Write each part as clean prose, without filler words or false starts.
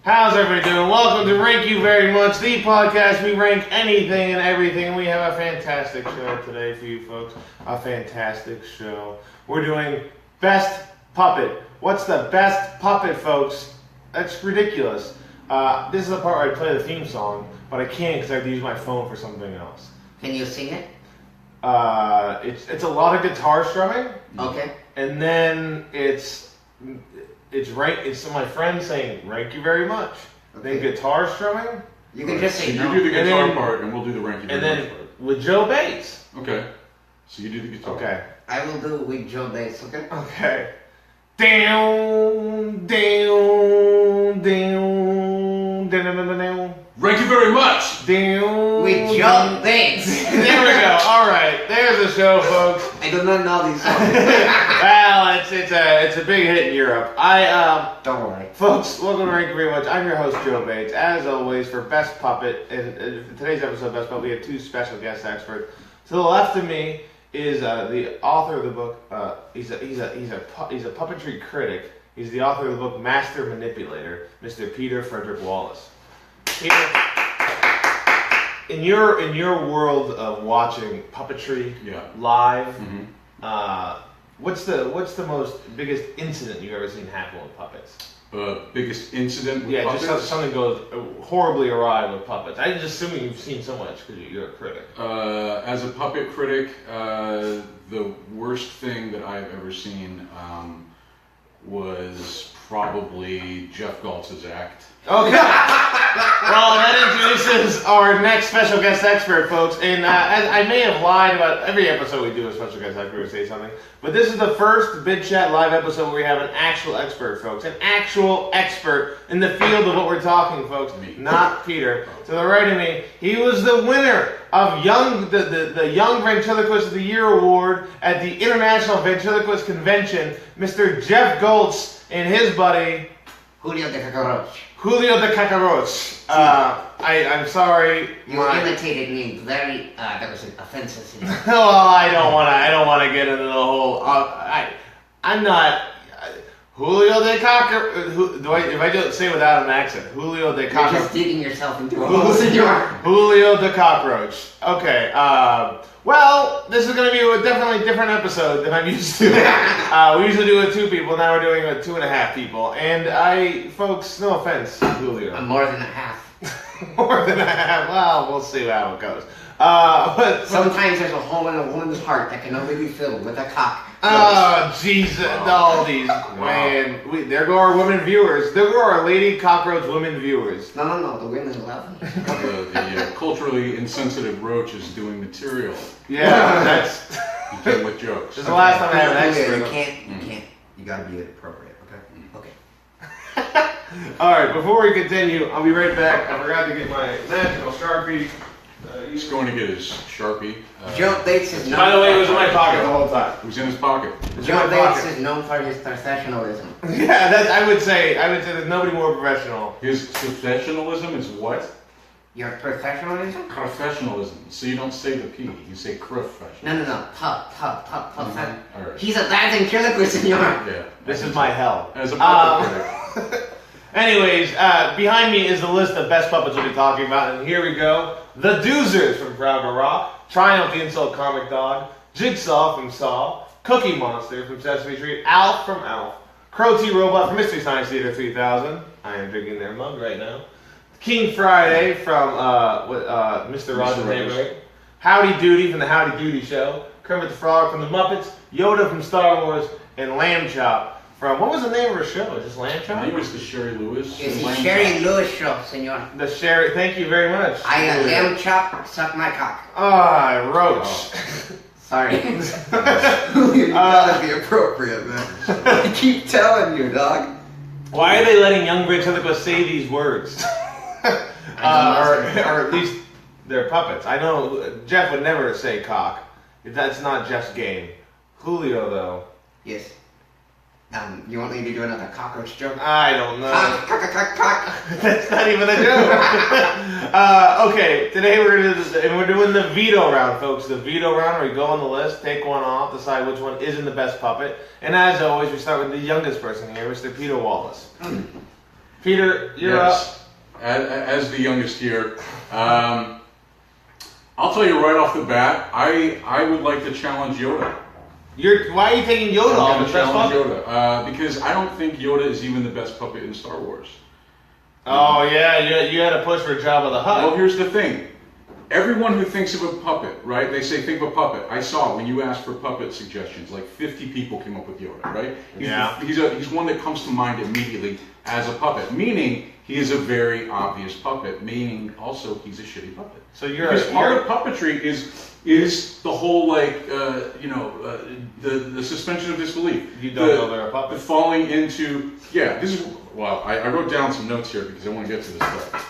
How's everybody doing? Welcome to Rank You Very Much, the podcast. We rank anything and everything. We have a fantastic show today for you folks. A fantastic show. We're doing Best Puppet. What's the best puppet, folks? That's ridiculous. This is the part where I play the theme song, but I can't because I have to use my phone for something else. Can you sing it? It's a lot of guitar strumming. Okay. And then it's my friend saying, "Rank you very much." Okay. Then guitar strumming. You can just say so no. you do the guitar then, part, and we'll do the ranking. And then with Joe Bates. Okay. So you do the guitar. Okay. I will do it with Joe Bates, okay? Okay. Down, down, down, down, down, down. Rank you very much. Down. With Joe Bates. There we go. All right. There's the show, folks. I do not know these songs. Well, it's a big hit in Europe. Don't worry. Folks, welcome to Rank You Very Much. I'm your host, Joe Bates. As always, for Best Puppet, in today's episode of Best Puppet, we have two special guest experts. To the left of me is the author of the book. He's a puppetry critic. He's the author of the book Master Manipulator, Mr. Peter Frederic Wallace. Peter, in your world of watching puppetry live, what's the biggest incident you've ever seen happen with puppets? Biggest incident with puppets? Just something goes horribly awry with puppets. I'm just assuming you've seen so much because you're a critic. As a puppet critic, the worst thing that I've ever seen was probably Jeff Goltz's act. Okay. Well, that introduces our next special guest expert, folks. And as I may have lied about every episode we do a special guest expert or say something, but this is the first Bid Chat live episode where we have an actual expert, folks. An actual expert in the field of what we're talking, folks. Me. Not Peter. To the right of me, he was the winner of the Young Ventriliquist of the Year award at the International Ventriliquist Convention. Mr. Jeff Goltz and his buddy Julio de Cacaroch. Julio de Cacaroch. I'm sorry. You imitated me very, that was offensive. Well, I don't want to get into the whole. I'm not. Julio de Cacaroch. If I just say it without an accent, Julio de Cacaroch. You're just digging yourself into a hole, senor. Julio de Cockroach. Okay. Well, this is going to be a definitely different episode than I'm used to. We usually do it with 2 people. Now we're doing it with 2.5 people. And folks, no offense, Julio. More than a half. More than a half. Well, we'll see how it goes. But sometimes there's a hole in a woman's heart that can only be filled with a cock. Oh, Jesus. All these. Man. There go our women viewers. There go our lady cockroach women viewers. No. The women love me. The culturally insensitive roach is doing material. Yeah, that's... You came with jokes. This is the last time I have an expert. You can't. You gotta be appropriate, okay? Okay. Alright, before we continue, I'll be right back. I forgot to get my magical Sharpie. He's going to get his Sharpie. Joe Bates is known. By the way, it was in my pocket the whole time. It was in his pocket. Joe Bates is known for his professionalism. Yeah, I would say there's nobody more professional. His professionalism is what? Your professionalism? Professionalism. So you don't say the P, you say professional. No. Pup. All right. He's a bad ventriloquist, senor. Yeah. This is my hell. As a puppet critic. Anyways, behind me is the list of best puppets we'll be talking about, and here we go. The Doozers from Proud to Rock, Triumph the Insult Comic Dog, Jigsaw from Saw, Cookie Monster from Sesame Street, Alf from Alf, Crow T Robot from Mystery Science Theater 3000. I am drinking their mug right now. King Friday from Mr. Rogers' Neighborhood, Howdy Doody from the Howdy Doody Show, Kermit the Frog from the Muppets, Yoda from Star Wars, and Lambchop from, what was the name of her show? Just Lambchop? I think it was the Sherry Lewis. It's the Sherry Lewis show, senor. The Sherry, thank you very much. Lambchop, suck my cock. Roach. Oh. Sorry. You gotta be appropriate, man. I keep telling you, dog. Why are they letting young ventriloquists say these words? or at least they're puppets. I know Jeff would never say cock. That's not Jeff's game. Julio, though. Yes. You want me to do another cockroach joke? I don't know. Cock. That's not even a joke. Okay, today we're doing the veto round, folks. The veto round where we go on the list, take one off, decide which one isn't the best puppet. And as always, we start with the youngest person here, Mr. Peter Wallace. Peter, you're up. As the youngest here, I'll tell you right off the bat, I would like to challenge Yoda. Why are you taking Yoda off the best puppet? Yoda because I don't think Yoda is even the best puppet in Star Wars. Oh yeah, you had to push for Jabba the Hutt. Well, here's the thing. Everyone who thinks of a puppet, right? They say, think of a puppet. I saw it when you asked for puppet suggestions. Like 50 people came up with Yoda, right? He's one that comes to mind immediately as a puppet. Meaning, he is a very obvious puppet. Meaning, also, he's a shitty puppet. So because part of puppetry is the whole the suspension of disbelief. You don't know they're a puppet. The falling into I wrote down some notes here because I want to get to this stuff.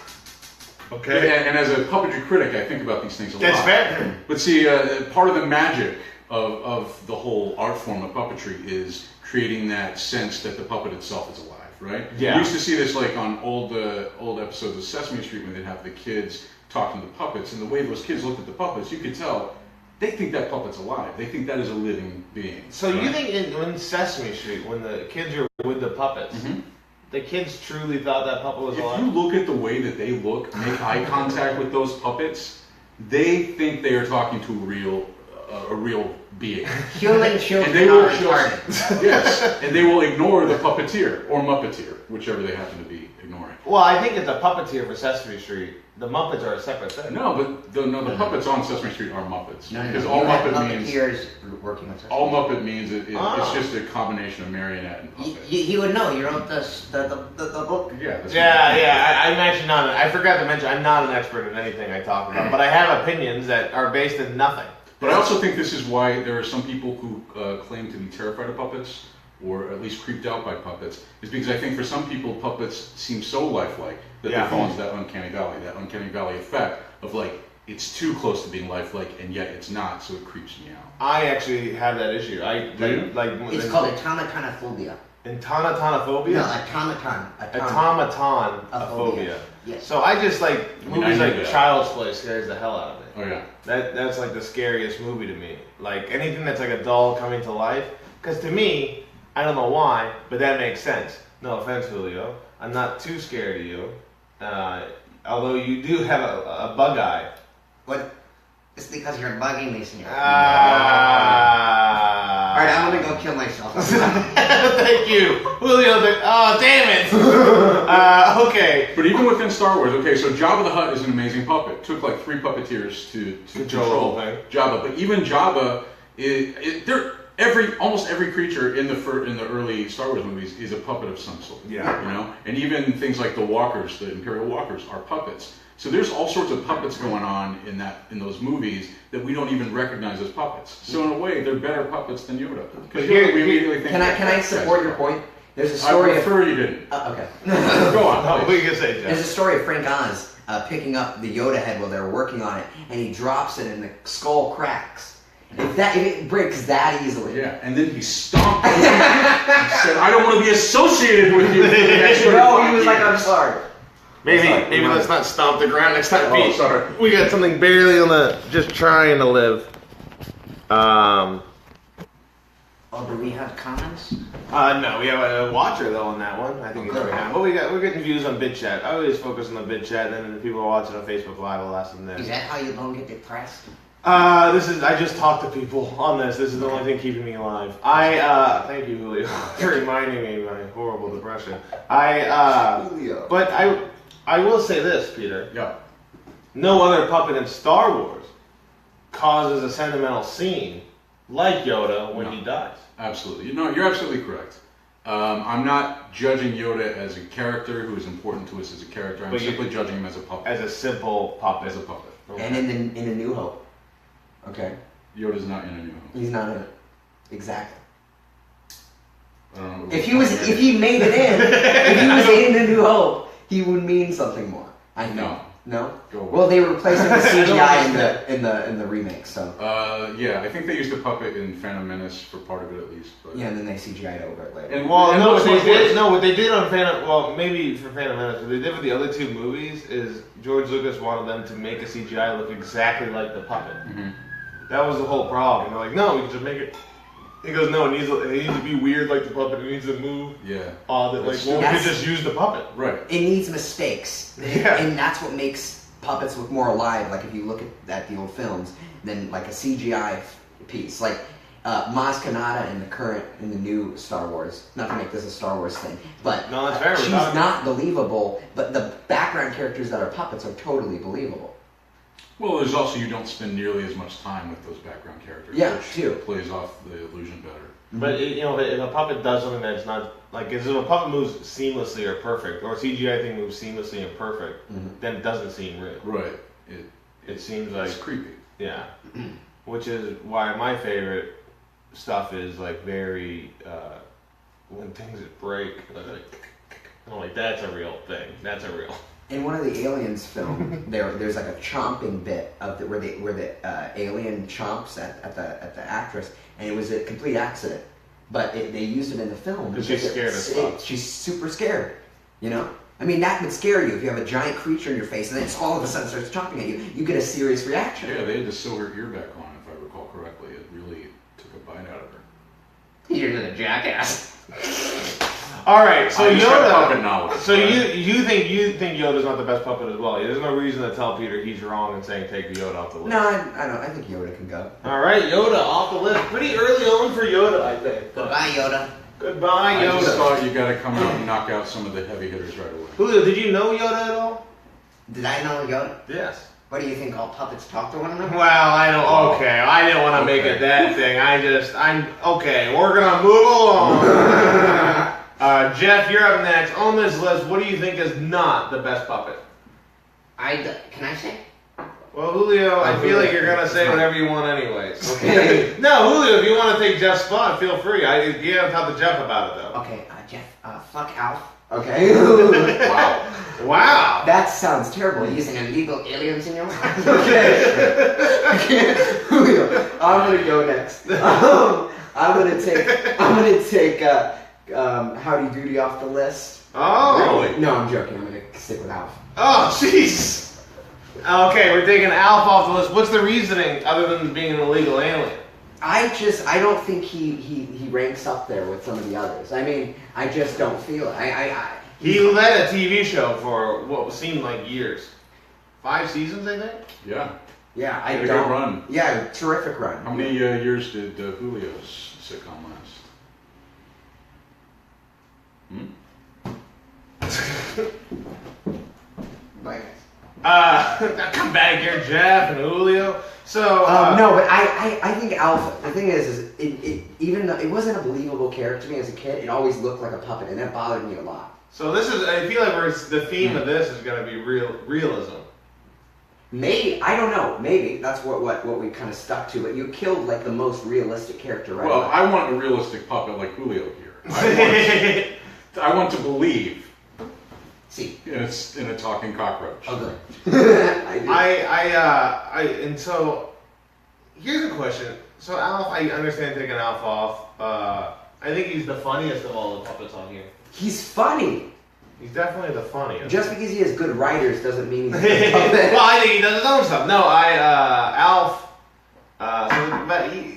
Okay. And as a puppetry critic, I think about these things a lot. That's fair. But see, part of the magic of the whole art form of puppetry is creating that sense that the puppet itself is alive, right? Yeah. We used to see this like on old episodes of Sesame Street when they'd have the kids talking to the puppets, and the way those kids looked at the puppets, you could tell they think that puppet's alive. They think that is a living being. So right? You think in Sesame Street, when the kids are with the puppets, the kids truly thought that puppet was alive? If you look at the way that they look, make eye contact with those puppets, they think they are talking to a real being. Human children and they will are retarded. Yes, and they will ignore the puppeteer or muppeteer, whichever they happen to be ignoring. Well, I think it's a puppeteer for Sesame Street. The Muppets are a separate thing. No, but the puppets on Sesame Street are Muppets. Because all Muppet means working with Sesame all Muppet means it's just a combination of marionette and puppet. He would know. You wrote the book. Yeah. I'm actually not. I forgot to mention. I'm not an expert in anything I talk about, but I have opinions that are based in nothing. But I also think this is why there are some people who claim to be terrified of puppets, or at least creeped out by puppets, is because I think for some people puppets seem so lifelike that they fall into that uncanny valley effect of like, it's too close to being lifelike and yet it's not, so it creeps me out. I actually have that issue. It's called automatanophobia. Automatanophobia? No, automaton. Automatanophobia. Yes. So I just movies like Child's Play scares the hell out of me. Oh yeah. That's like the scariest movie to me. Like anything that's like a doll coming to life. Because to me, I don't know why, but that makes sense. No offense, Julio. I'm not too scared of you. Although you do have a bug eye. What? It's because you're bugging me, senor. Alright, I'm gonna go kill myself. Thank you. Julio, oh, damn it. Okay. But even within Star Wars, so Jabba the Hutt is an amazing puppet. It took like 3 puppeteers to control Jabba. But even Jabba, almost every creature in the early Star Wars movies is a puppet of some sort. Yeah. And even things like the Walkers, the Imperial Walkers, are puppets. So there's all sorts of puppets going on in those movies that we don't even recognize as puppets. So in a way, they're better puppets than Yoda. Because Yoda, we immediately think. Can I support your point? There's a story. I prefer you didn't. Okay. Go on. What are you gonna say, Jeff? There's a story of Frank Oz picking up the Yoda head while they're working on it, and he drops it, and the skull cracks. If it breaks that easily. Yeah, and then he stomped it. He said, "I don't want to be associated with you." No, he was like, "I'm sorry." Maybe let's not stomp the ground next time. Oh, sorry. We got something barely just trying to live. Oh, do we have comments? No, we have a watcher though on that one. I think it's right now. But we're getting views on BitChat. I always focus on the BitChat, and then the people are watching on Facebook Live. I'll ask them there. Is that how you don't get depressed? I just talk to people on this. This is the only thing keeping me alive. Thank you, Julio, for reminding me of my horrible depression. Julio. But I will say this, Peter. Yeah. No other puppet in Star Wars causes a sentimental scene like Yoda when he dies. Absolutely. You're absolutely correct. I'm not judging Yoda as a character who is important to us as a character. I'm simply judging him as a puppet. As a simple puppet. As a puppet. Okay. And in A New Hope. Okay. Yoda's not in A New Hope. He's not in it. Exactly. I don't know. If he made it in, if he was in A New Hope, he would mean something more. I think. No? Well, they replaced him with CGI in the remake, so. Yeah, I think they used a puppet in Phantom Menace for part of it at least. But. Yeah, and then they CGI'd over it later. What they did on maybe for Phantom Menace, what they did with the other 2 movies is George Lucas wanted them to make a CGI look exactly like the puppet. Mm-hmm. That was the whole problem. They're like, no, we can just make it He goes, no, it needs to be weird like the puppet. It needs to move. Yeah. Like, well, we could just use the puppet. Right. It needs mistakes. Yeah. And that's what makes puppets look more alive. Like if you look at the old films, than like a CGI piece. Like Maz Kanata in the new Star Wars. Not to make this a Star Wars thing, but no, that's fair. She's not believable. But the background characters that are puppets are totally believable. Well, there's also, you don't spend nearly as much time with those background characters. Yeah, which too. plays off the illusion better. But if a puppet does something that's not like, if a puppet moves seamlessly or perfect, or a CGI thing moves seamlessly and perfect, then it doesn't seem real. Right. It seems like it's creepy. Yeah, which is why my favorite stuff is like very when things break. I'm like, that's a real thing. That's a real. In one of the Aliens film, there's like a chomping bit of where the alien chomps at the actress, and it was a complete accident. But they used it in the film because she's scared as fuck. She's super scared, you know. I mean, that would scare you if you have a giant creature in your face, and then it's all of a sudden starts chomping at you. You get a serious reaction. Yeah, they had to sew her ear back on, if I recall correctly. It really took a bite out of her. You're the jackass. All right, so Yoda. So you think Yoda's not the best puppet as well? There's no reason to tell Peter he's wrong and saying take Yoda off the list. No, I don't. I think Yoda can go. All right, Yoda off the list. Pretty early on for Yoda, I think. Goodbye, Yoda. Goodbye, Yoda. I just thought you got to come out and knock out some of the heavy hitters right away. Julio, did you know Yoda at all? Did I know Yoda? Yes. What do you think? All puppets talk to one another? Well, I don't. Okay, I didn't want to make it that thing. I'm okay. We're gonna move along. Jeff, you're up next on this list. What do you think is not the best puppet? Can I say? Well, Julio, I feel like you're gonna say whatever you want, anyways. Okay. No, Julio, if you want to take Jeff's spot, feel free. You haven't talked to Jeff about it though. Okay, Jeff. Fuck Alf. Okay. Wow. Wow. That sounds terrible. Using illegal aliens in your mouth. Okay. Julio, I'm gonna go next. I'm gonna take Howdy Doody off the list. Oh. Really? No, I'm joking. I'm gonna stick with Alf. Oh, jeez. Okay, we're taking Alf off the list. What's the reasoning other than being an illegal alien? I don't think he ranks up there with some of the others. I mean, I just don't feel it. He led a TV show for what seemed like years. 5 seasons, I think? Yeah. Yeah, I Had a don't. good run. Yeah, terrific run. How many years did Julio's sitcom last? Like, Come back here, Jeff and Julio. So no, but I think Alf. The thing is it even though it wasn't a believable character to me as a kid, it always looked like a puppet, and that bothered me a lot. So this is. I feel like the theme of this is going to be realism. Maybe I don't know. Maybe that's what we kind of stuck to. But you killed like the most realistic character, right? Well, I want a realistic puppet like Julio here. I want to believe. See, in a talking cockroach. ugly. And so here's a question. So Alf, I understand taking Alf off. I think he's the funniest of all the puppets on here. He's funny. He's definitely the funniest. Just because he has good writers doesn't mean he's a puppet. Well, I think he does his own stuff. No, Alf. I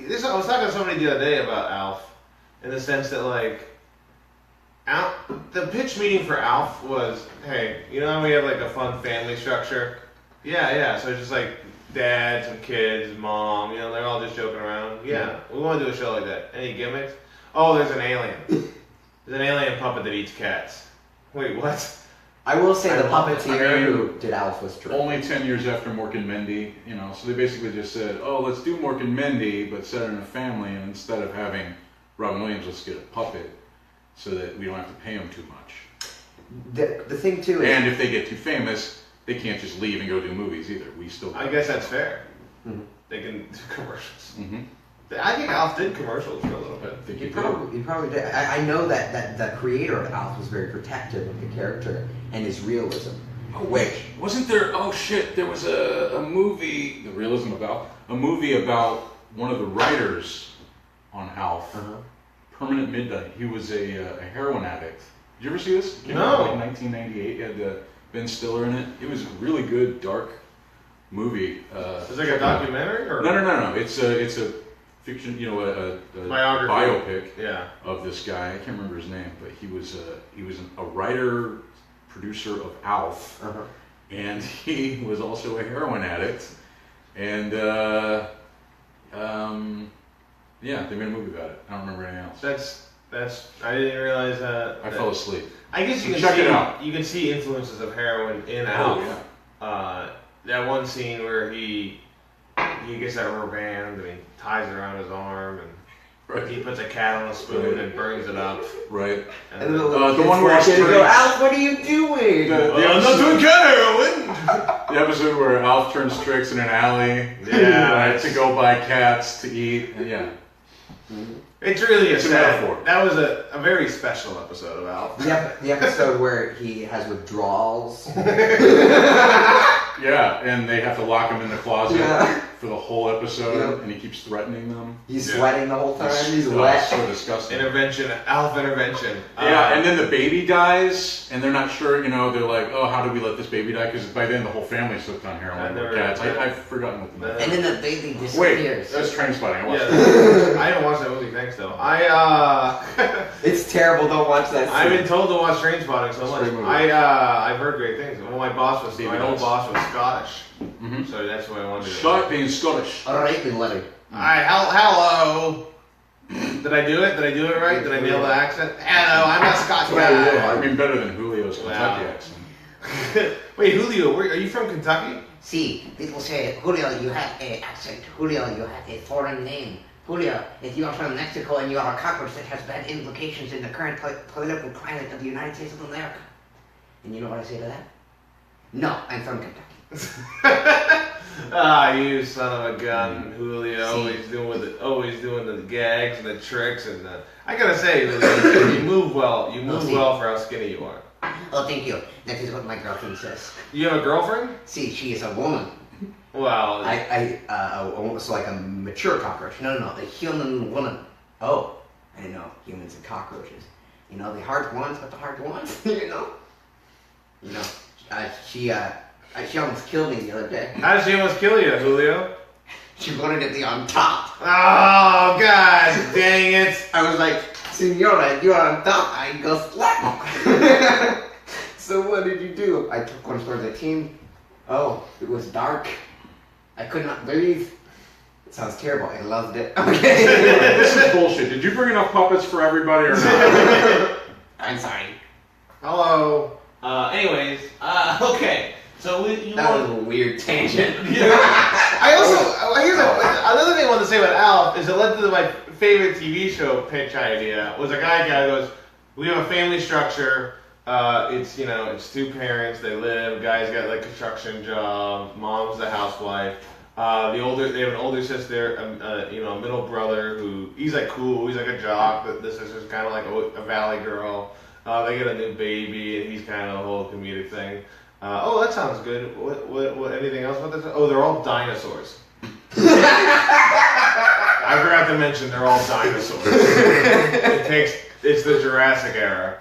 was talking to somebody the other day about Alf, in the sense that like. The pitch meeting for Alf was, hey, you know how we have like a fun family structure? Yeah. So it's just like dad, some kids, mom, they're all just joking around. Yeah, we want to do a show like that. Any gimmicks? Oh, there's an alien. There's an alien puppet that eats cats. Wait, what? I will say the I puppeteer mean, who did Alf was true. Only 10 years after Mork and Mindy, so they basically just said, oh, let's do Mork and Mindy, but set it in a family, and instead of having Robin Williams, let's get a puppet. So that we don't have to pay them too much. The thing too is, and if they get too famous, they can't just leave and go do movies either. We still. I guess that's fair. Mm-hmm. They can do commercials. Mm-hmm. I think Alf did commercials for a little bit. I think he probably did. I know that the creator of Alf was very protective of the character and his realism. Oh wait, wasn't there? Oh shit, there was a movie. The realism of Alf. A movie about one of the writers on Alf. Uh-huh. Permanent Midnight. He was a heroin addict. Did you ever see this? It came No. out in 1998. It had Ben Stiller in it. It was a really good, dark movie. Is it like a documentary? Or? No. It's a fiction, you know, a Biography. biopic of this guy. I can't remember his name, but he was a writer, producer of Alf, and he was also a heroin addict. And yeah, they made a movie about it. I don't remember anything else. That's I didn't realize that. I fell asleep. I guess you can check see it out. You can see influences of heroin in Alf. Yeah. That one scene where he gets that rubber band and he ties it around his arm and he puts a cat on a spoon and burns it up. Right. And the one where he's go, Alf, what are you doing? I'm not doing cat heroin. The episode where Alf turns tricks in an alley. Yeah. To go buy cats to eat. And yeah. It's really It's a metaphor. That was a very special episode of Alf. The episode where he has withdrawals. Yeah, and they have to lock him in the closet for the whole episode, and he keeps threatening them. He's sweating the whole time. He's wet. So disgusting. Alf intervention. Yeah, and then the baby dies, and they're not sure. You know, they're like, "Oh, how did we let this baby die?" Because by then the whole family's hooked on heroin. Cats. I've forgotten what the name. And then the baby disappears. Wait, that's Trainspotting. I watched it. I haven't watched that movie. Thanks, though. It's terrible. Don't watch that. I've been told to watch Trainspotting so much. I've heard great things. Well, my old boss was Scottish, so that's what I wanted to do. Being Scottish. All right, then, Letty. Hello. Did I do it? Did I do it right? Did I nail the accent? Hello, I'm a Scotch guy. I mean, better than Julio's Kentucky accent. Wait, Julio, are you from Kentucky? See, people say, Julio, you have an accent. Julio, you have a foreign name. Julio, if you are from Mexico and you are a cockroach, that has bad implications in the current political climate of the United States of America. And you know what I say to that? No, I'm from Kentucky. You son of a gun, Julio. Always doing the gags and the tricks and the... I gotta say, Julio, you move well. You move well for how skinny you are. Oh, thank you. That is what my girlfriend says. You have a girlfriend? See, she is a woman. Well, So like a mature cockroach. No, a human woman. Oh, I didn't know humans and cockroaches. You know, the heart wants what the heart wants. She almost killed me the other day. How did she almost kill you, Julio? She wanted to be on top. Oh, God dang it. I was like, Senora, you're on top. I go slap. So what did you do? I took one towards the team. Oh, it was dark. I could not breathe. It sounds terrible. I loved it. Okay. This is bullshit. Did you bring enough puppets for everybody or not? I'm sorry. Hello. Anyways, okay. So that was a weird tangent. Another thing I want to say about Alf is it led to my favorite TV show pitch idea. Was a guy goes, we have a family structure. It's two parents. They live. Guy's got like a construction job. Mom's the housewife. They have an older sister. A middle brother who he's like cool. He's like a jock. But the sister's kind of like a valley girl. They get a new baby, and he's kind of a whole comedic thing. That sounds good. What? Anything else about this? Oh, they're all dinosaurs. I forgot to mention they're all dinosaurs. It's the Jurassic era.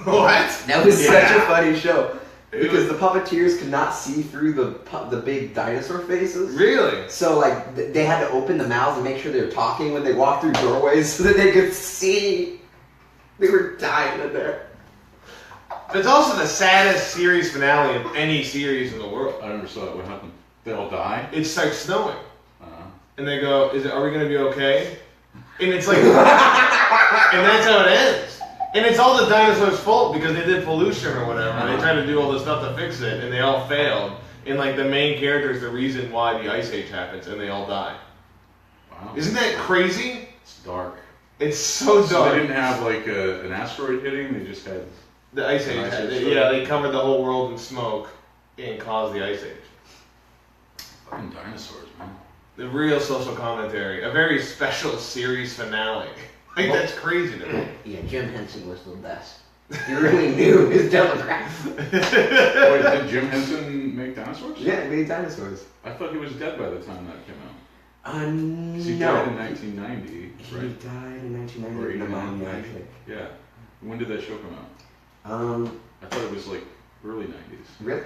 What? That was such a funny show. Because the puppeteers could not see through the big dinosaur faces. Really? So like they had to open the mouths and make sure they were talking when they walked through doorways so that they could see. They were dying in there. It's also the saddest series finale of any series in the world. I never saw that. What happened? They all die? It starts snowing. And they go, are we going to be okay? And it's like, and that's how it ends. And it's all the dinosaurs' fault because they did pollution or whatever. And they tried to do all this stuff to fix it, and they all failed. And like the main character is the reason why the Ice Age happens, and they all die. Wow. Isn't that crazy? It's dark. It's so dark. So they didn't have like an asteroid hitting, they just had... The Ice Age. They covered the whole world in smoke and caused the Ice Age. Fucking dinosaurs, man. The real social commentary. A very special series finale. Like, that's crazy to me. Yeah, Jim Henson was the best. He really knew his demographic. Wait, did Jim Henson make dinosaurs? Yeah, he made dinosaurs. I thought he was dead by the time that came out. No. He died in 1990, right? He died in 1990. Or 89, pneumonia, actually. Yeah. When did that show come out? Um, I thought it was like early 90s. Really?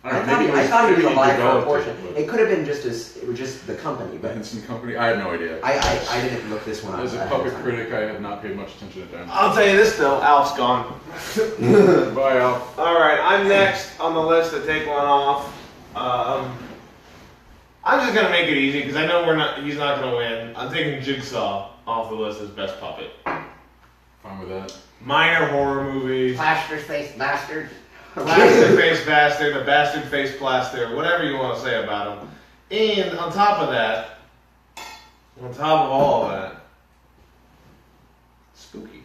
I thought he was alive for a developed portion. it, It could have been just it was just the company, The but Henson Company? I have no idea. I didn't look this one up. As a ahead puppet of time. critic, I have not paid much attention to them. I'll tell you this though, Alf's gone. Bye, Alf. All right, I'm next on the list to take one off. I'm just gonna make it easy because I know he's not gonna win. I'm taking Jigsaw off the list as best puppet. Fine with that. Minor horror movies. Plaster face bastard. Plaster face bastard, a bastard face plaster, whatever you want to say about him. And on top of that, on top of all of that, spooky.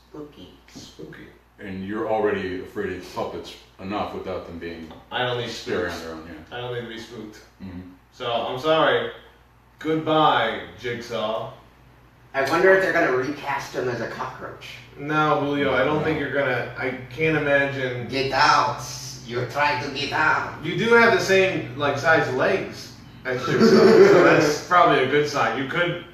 Spooky. Spooky. And you're already afraid of puppets enough without them being I don't need scary spooks. on their own, yeah. I don't need to be spooked. Mm-hmm. So I'm sorry. Goodbye, Jigsaw. I wonder if they're gonna recast him as a cockroach. No, Julio, I don't think you're gonna. I can't imagine. Get out! You're trying to get out. You do have the same size legs as Jigsaw, so that's probably a good sign. You could.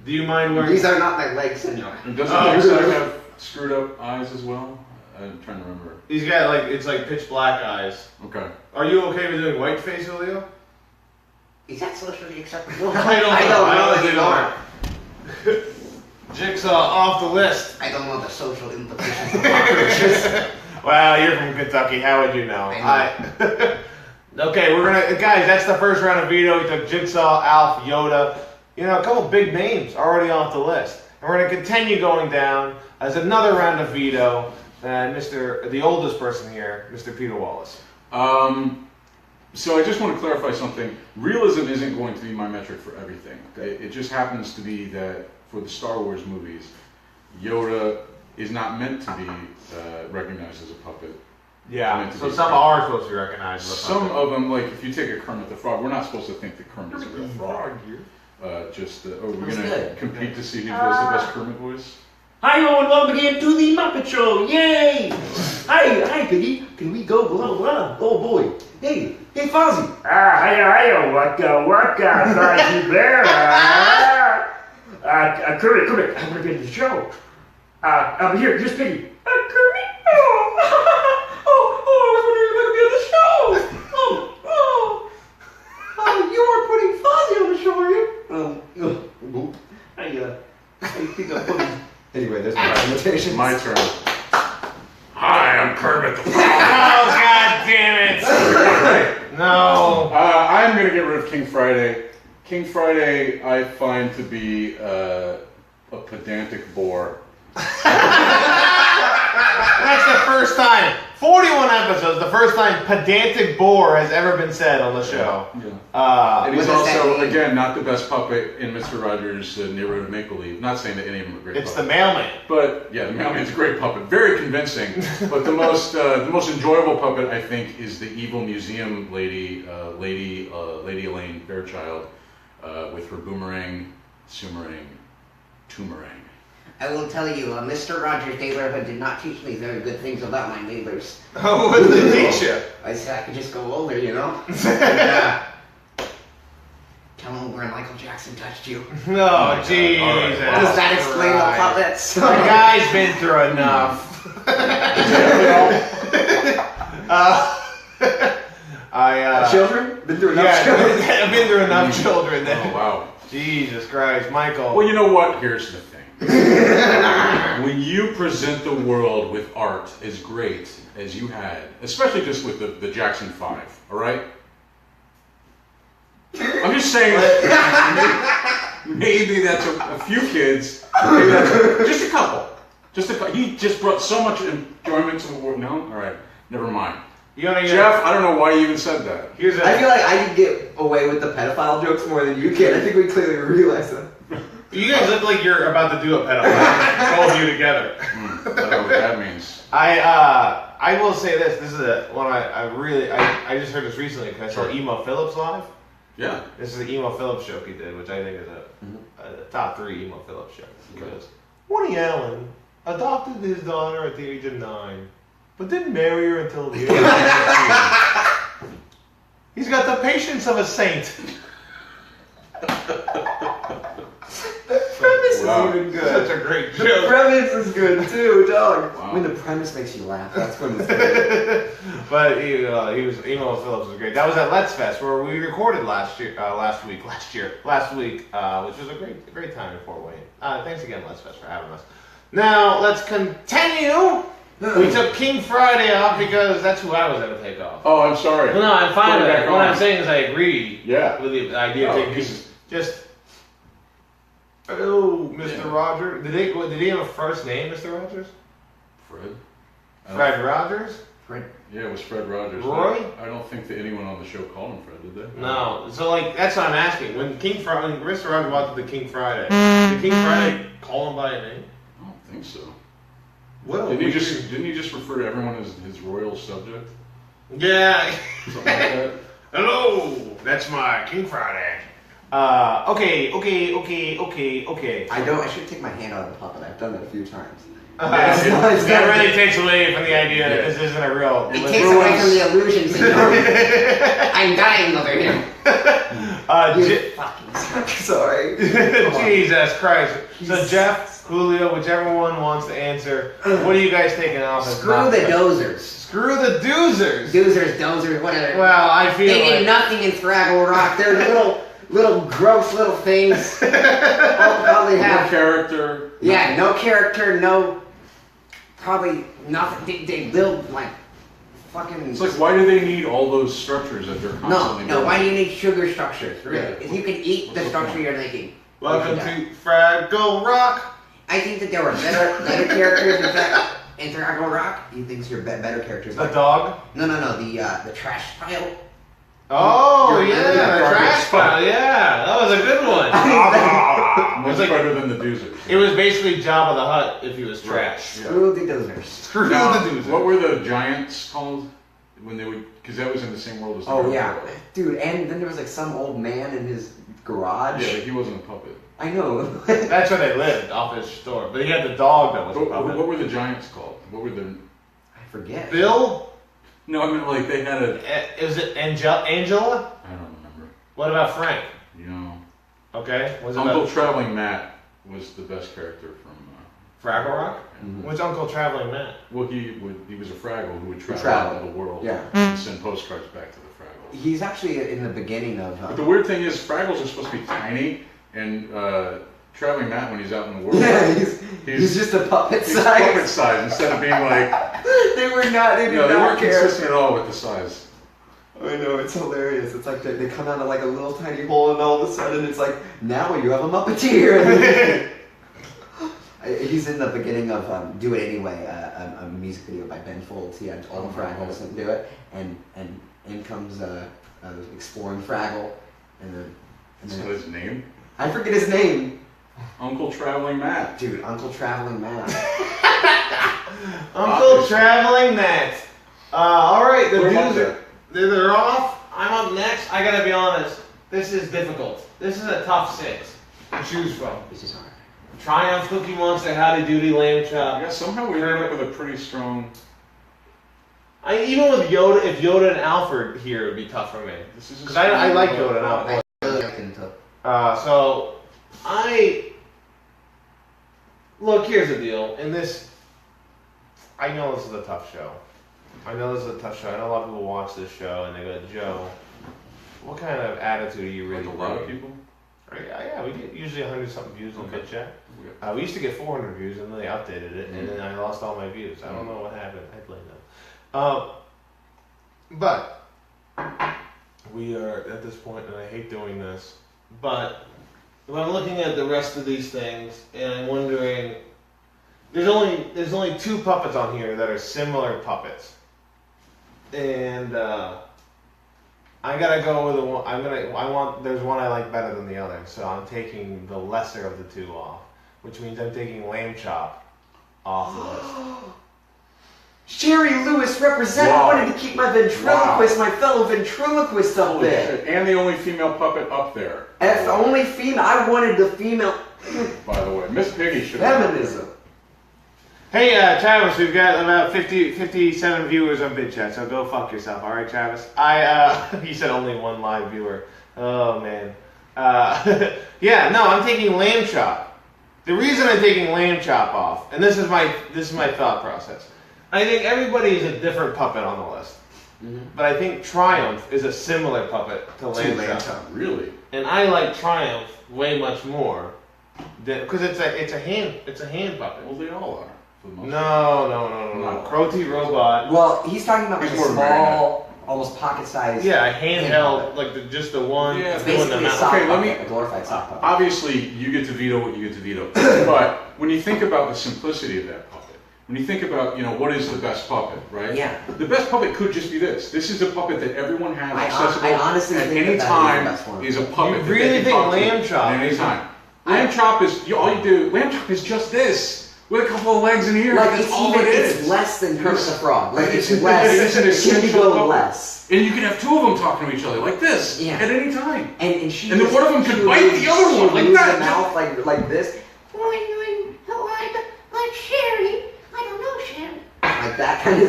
Do you mind wearing? These are not my legs, senor. And doesn't Jigsaw have screwed up eyes as well? I'm trying to remember. He's got it's like pitch black eyes. Okay. Are you okay with doing whiteface, Julio? Is that socially acceptable? I don't know anymore. Jigsaw off the list. I don't know the social implications of cockroaches. Well, you're from Kentucky. How would you know? Okay, we're gonna guys. That's the first round of veto. We took Jigsaw, Alf, Yoda. A couple big names already off the list, and we're gonna continue going down as another round of veto. And the oldest person here, Mr. Peter Wallace. So I just want to clarify something. Realism isn't going to be my metric for everything. It just happens to be that for the Star Wars movies, Yoda is not meant to be recognized as a puppet. Yeah, so some are supposed to be recognized as a puppet. Some of them, like if you take a Kermit the Frog, we're not supposed to think that Kermit's a real frog. We're going to compete to see who does the best Kermit voice. Hi, and welcome again to the Muppet Show! Yay! Hi, Piggy. Can we go blah blah? Oh boy. Hey, Fozzie. Hiya, what, Fozzie Bear? Kermit, I want to get in the show. I'm here, just Piggy. Kermit? I was wondering if I could be on the show. You are putting Fozzie on the show, are you? I think I'm putting... Anyway, there's my limitations. My turn. Hi, I'm Kermit the Frog. Oh, God damn it! No. I'm going to get rid of King Friday. King Friday I find to be a pedantic bore. That's the first time. 41 episodes, the first time pedantic bore has ever been said on the show. Yeah. And he's what does that also, mean? again, not the best puppet in Mr. Rogers' Neighborhood of Make-Believe. Not saying that any of them are great It's the puppets. mailman. But, yeah, the Mailman's a great puppet. Very convincing. But the most enjoyable puppet, I think, is the evil museum lady, Lady Elaine Fairchild, with her boomerang, sumerang, toomerang. I will tell you, Mr. Rogers' neighborhood did not teach me very good things about my neighbors. Oh, what did they teach you? I said I could just go older, Yeah. Tell them where Michael Jackson touched you. No, Jesus. Does that explain the puppets? The guy's been through enough. Children? Been through enough Yeah, children? I've been through enough children. Oh, wow. Jesus Christ, Michael. Well, you know what? Here's the thing. When you present the world with art as great as you had, especially just with the Jackson 5, all right? I'm just saying that maybe that's a few kids, maybe that's just a couple. He just brought so much enjoyment to the world. No? All right, never mind. Jeff, I don't know why you even said that. I feel like I can get away with the pedophile jokes more than you can. I think we clearly realize that. You guys look like you're about to do a pedophile. All of you together. I don't know what that means. I will say this. This is one I just heard this recently because I saw Emo Phillips live. Yeah. This is the Emo Phillips joke he did, which I think is a top 3 Emo Phillips joke. He goes, Woody Allen adopted his daughter at the age of 9, but didn't marry her until the age of 19. He's got the patience of a saint. The premise is even good. Such a great The joke. premise is good too, dog. Wow. When the premise makes you laugh, that's when it's good. But he was Emo Phillips was great. That was at Let's Fest where we recorded last week, which was a great time in Fort Wayne. Thanks again, Let's Fest, for having us. Now let's continue. We took King Friday off because that's who I was going to take off. Oh, I'm sorry. No, I'm fine with Put it it. back What on. I'm saying is I agree Yeah. with the idea of taking just. Oh, Mr. Yeah. Rogers. Did he have a first name, Mr. Rogers? Fred? Fred Rogers? Yeah, it was Fred Rogers. Roy? I don't think that anyone on the show called him Fred, did they? No. So like that's what I'm asking. When Mr. Rogers walked to the King Friday, did King Friday call him by a name? I don't think so. Well, Didn't he just refer to everyone as his royal subject? Yeah. Something like that? Hello, that's my King Friday. Okay. I should take my hand out of the puppet. I've done that a few times. That really takes away from the idea that this isn't a real. It takes away from the illusion, senor. I'm dying over here. You fucking suck. Sorry. Jesus Christ. So Jeff, Julio, whichever one wants to answer, what are you guys taking off? as Screw not the special? Doozers. Screw the Doozers. Doozers, dozers, whatever. Well, I feel They like did nothing in Fraggle Rock. They're little gross little things. All they No have. character. Yeah, no character, no. Probably nothing. They build like fucking. It's like, why do they need all those structures that they're constantly No. Why do you need sugar structures? Really? Yeah. If you can eat What's the the structure point? you're making. welcome why would you die? to Fraggle Rock. I think that there were better characters in Fraggle Rock. He thinks you're better characters. The dog. No. The trash pile. Oh You're yeah, really the garbage trash pile. Yeah, that was a good one. Much It was like- better than the Doozers. It was basically Jabba the Hutt if he was trash. Yeah. Screw the Doozers. Screw Now, the Doozers. what were the giants called when they would? Because that was in the same world as the Oh Garbage yeah, World. dude. And then there was like some old man in his garage. Yeah, but he wasn't a puppet. I know. That's where they lived, off his store. But he had the dog that was a What puppet. were the giants called? What were the? I forget. Bill? No, I mean like they had a. Is it Angela? I don't remember. What about Frank? You know, Okay. Was it Uncle about Traveling Matt was the best character from. Fraggle Rock? Mhm. What's Uncle Traveling Man? Well, he was a Fraggle who would travel travel. around the world Yeah. and send postcards back to the Fraggles. He's actually in the beginning of. But the weird thing is, Fraggles are supposed to be tiny, and Traveling Matt, when he's out in the world, Yeah, he's just a puppet he's size. puppet size instead of being like. They were not. They did No, they not weren't care. consistent at all with the size. I know, it's hilarious. It's like they come out of like a little tiny hole, and all of a sudden it's like, now you have a Muppeteer. He's in the beginning of Do It Anyway, a music video by Ben Folds. He had all the Fraggles and do it, and in comes Exploring Fraggle, and That's then not his name. I forget his name. Uncle Traveling Matt. Dude, Uncle Traveling Man. Uncle Obviously. Traveling Matt. All right, the Put 'em up dudes they're off. I'm up next. I gotta be honest. This is difficult. This is a tough 6 to choose from. This is hard. Triumph, Cookie Monster, Howdy Doody, Lambchop. Yeah, somehow we ended up with a pretty strong. Even with Yoda, if Yoda and Alfred here, it would be tough for me. This is Because I like Yoda and Alfred. I really like him too. So, look, here's the deal. In this, I know this is a tough show. I know a lot of people watch this show and they go, Joe, what kind of attitude are you really Like a lot of bringing?" people. Yeah, we get usually 100-something views on Okay. BitChat. We used to get 400 views and then they updated it and then I lost all my views. I don't know what happened. I blame them. But we are at this point, and I hate doing this, but when I'm looking at the rest of these things and I'm wondering, there's only 2 puppets on here that are similar puppets, and I gotta go with the one. There's one I like better than the other, so I'm taking the lesser of the 2 off, which means I'm taking Lambchop off the list. Jerry Lewis represent. Wow. I wanted to keep my ventriloquist, my fellow ventriloquist up Holy there. shit. And the only female puppet up there. As the only female, I wanted the female By the way, Miss Piggy should have. feminism. Hey, Travis, we've got about 57 viewers on BitChat, so go fuck yourself, all right, Travis? He said only 1 live viewer. Oh, man. Yeah, no, I'm taking Lambchop. The reason I'm taking Lambchop off, and this is my thought process. I think everybody is a different puppet on the list. but I think Triumph is a similar puppet to Lambchop. Really? And I like Triumph way much more because it's a hand puppet. Well, they all are. For the most No. Crotty Robot. Well, he's talking about like He's a more small, almost pocket-sized. Yeah, a handheld, puppet. like just the one. Yeah, It's doing the basically a mouse. sock Okay, let puppet, me- a glorified sock puppet. Obviously, you get to veto what you get to veto. But when you think about the simplicity of that puppet, when you think about, what is the best puppet, right? Yeah. The best puppet could just be this. This is a puppet that everyone has accessible I honestly at think any that time is the best one. is a puppet. You that really they can think talk to Lambchop at any is- time. Lambchop is, Lambchop is just this. With a couple of legs in here. Like That's it's all even it is. it's less than Kermit the Frog. Like it's It less. is an It can essential go puppet. less. And you can have two of them talking to each other like this Yeah. at any time. And she. And then just- one of them she could bite moves- the other one she like moves that. The mouth like this, Like Sherry. I don't know, Sherry. like that kind of.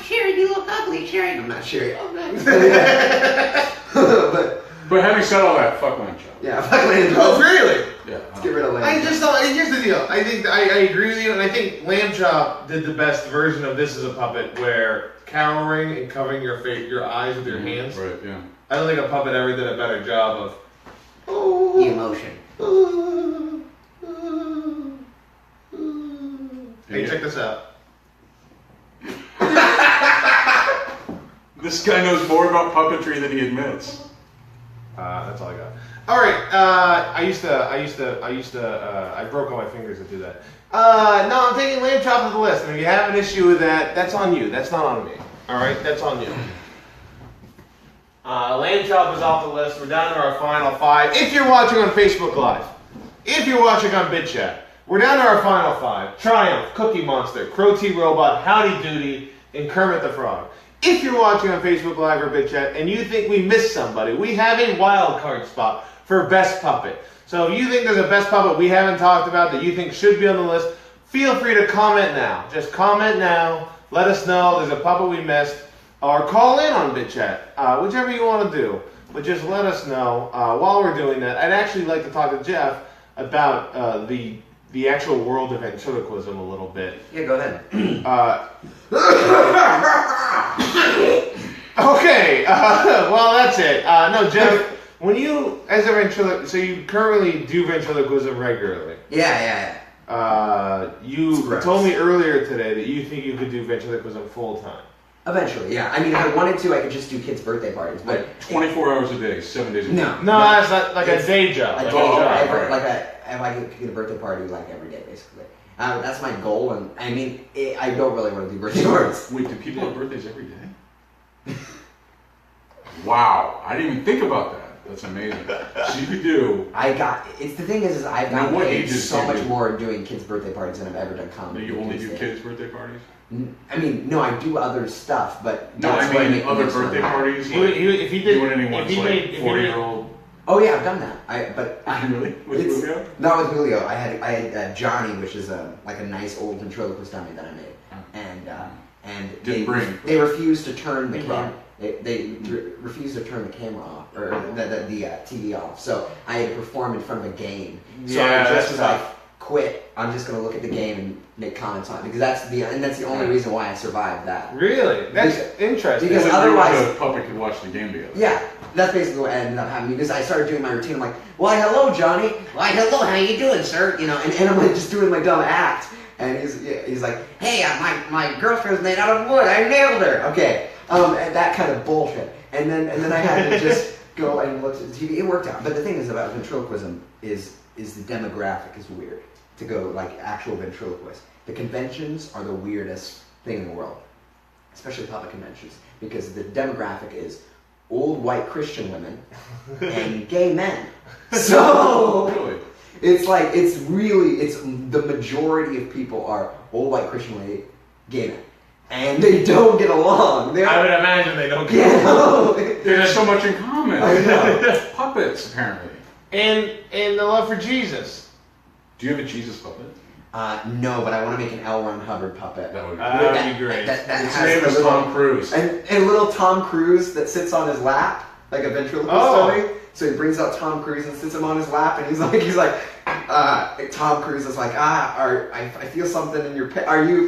Sherry, you look ugly, Sherry. I'm not sure. Oh, man. But But having said all that, fuck Lambchop. yeah, fuck Lambchop. Oh, really? Yeah. Let's get rid of I Lambchop. just don't. Here's the deal. I think I agree with you, and I think Lambchop did the best version of this as a puppet, where cowering and covering your eyes with your hands. Right, yeah. I don't think a puppet ever did a better job of. The emotion. Hey, check this out. This guy knows more about puppetry than he admits. That's all I got. All right. I broke all my fingers to do that. No, I'm taking Lambchop off the list. And if you have an issue with that, that's on you. That's not on me. All right, that's on you. Lambchop is off the list. We're down to our final 5. If you're watching on Facebook Live, if you're watching on BitChat, we're down to our final 5. Triumph, Cookie Monster, Crotty Robot, Howdy Doody, and Kermit the Frog. If you're watching on Facebook Live or BitChat and you think we missed somebody, we have a wild card spot for Best Puppet. So if you think there's a Best Puppet we haven't talked about that you think should be on the list, feel free to comment now. Just comment now. Let us know there's a puppet we missed. Or call in on BitChat. Whichever you want to do. But just let us know. While we're doing that, I'd actually like to talk to Jeff about the actual world of ventriloquism a little bit. Yeah, go ahead. Okay, well that's it. No, Jeff, when you, as a ventriloquist, so you currently do ventriloquism regularly. Yeah. You Correct. told me earlier today that you think you could do ventriloquism full time. Eventually, yeah. I mean, if I wanted to, I could just do kids' birthday parties. But Like 24 hours a day, 7 days a week. no, No, that's not like a It's day job. I Like do a job. right. like if I could get a birthday party like every day, basically. That's my goal, and I mean, I don't really want to do birthday parties. Wait, do people have birthdays every day? Wow, I didn't even think about that. That's amazing. So you could do. It's the thing is I've Now, gotten what paid ages so do you much do? more doing kids' birthday parties than I've ever done comedy. You only do things. kids' birthday parties? I mean, no, I do other stuff, but No, that's I where mean make the other most birthday money. parties. If he did, Doing anyone's if he like made, if he made, 40-year-old. Oh yeah, I've done that. But Really? With it's Julio? not with Julio. I had Johnny, which is like a nice old ventriloquist dummy that I made, and Didn't bring. they refused to turn the Big camera. rock. They refused to turn the camera off or the TV off. So I had to perform in front of a game. So Yeah, I just that's was tough. like, quit. I'm just gonna look at the game and make comments on it because that's the only reason why I survived that. Really? That's interesting. Because Because otherwise- the public could watch the game together. Yeah, that's basically what ended up happening because I started doing my routine. I'm like, why, hello, Johnny. Why, hello, how you doing, sir? You know, And I'm like just doing my dumb act. And he's like, hey, my girlfriend's made out of wood. I nailed her. okay, and that kind of bullshit. And then I had to just go and look at the TV. It worked out. But the thing is about ventriloquism is the demographic is weird. To go like actual ventriloquist. The conventions are the weirdest thing in the world, especially public conventions, because the demographic is old white Christian women and gay men. So Really? it's like the majority of people are old white Christian lady, gay men, and they don't get along. They're I would imagine they don't get yeah, no. There's so much in common. I know. Puppets, apparently. and the love for Jesus. Do you have a Jesus puppet? No, but I want to make an L. Ron Hubbard puppet. That would be That would be great. That His has name the is little- Tom Cruise. And little Tom Cruise that sits on his lap, like a ventriloquist Oh. dummy. So he brings out Tom Cruise and sits him on his lap, and he's like, Tom Cruise is like, I feel something in your are you?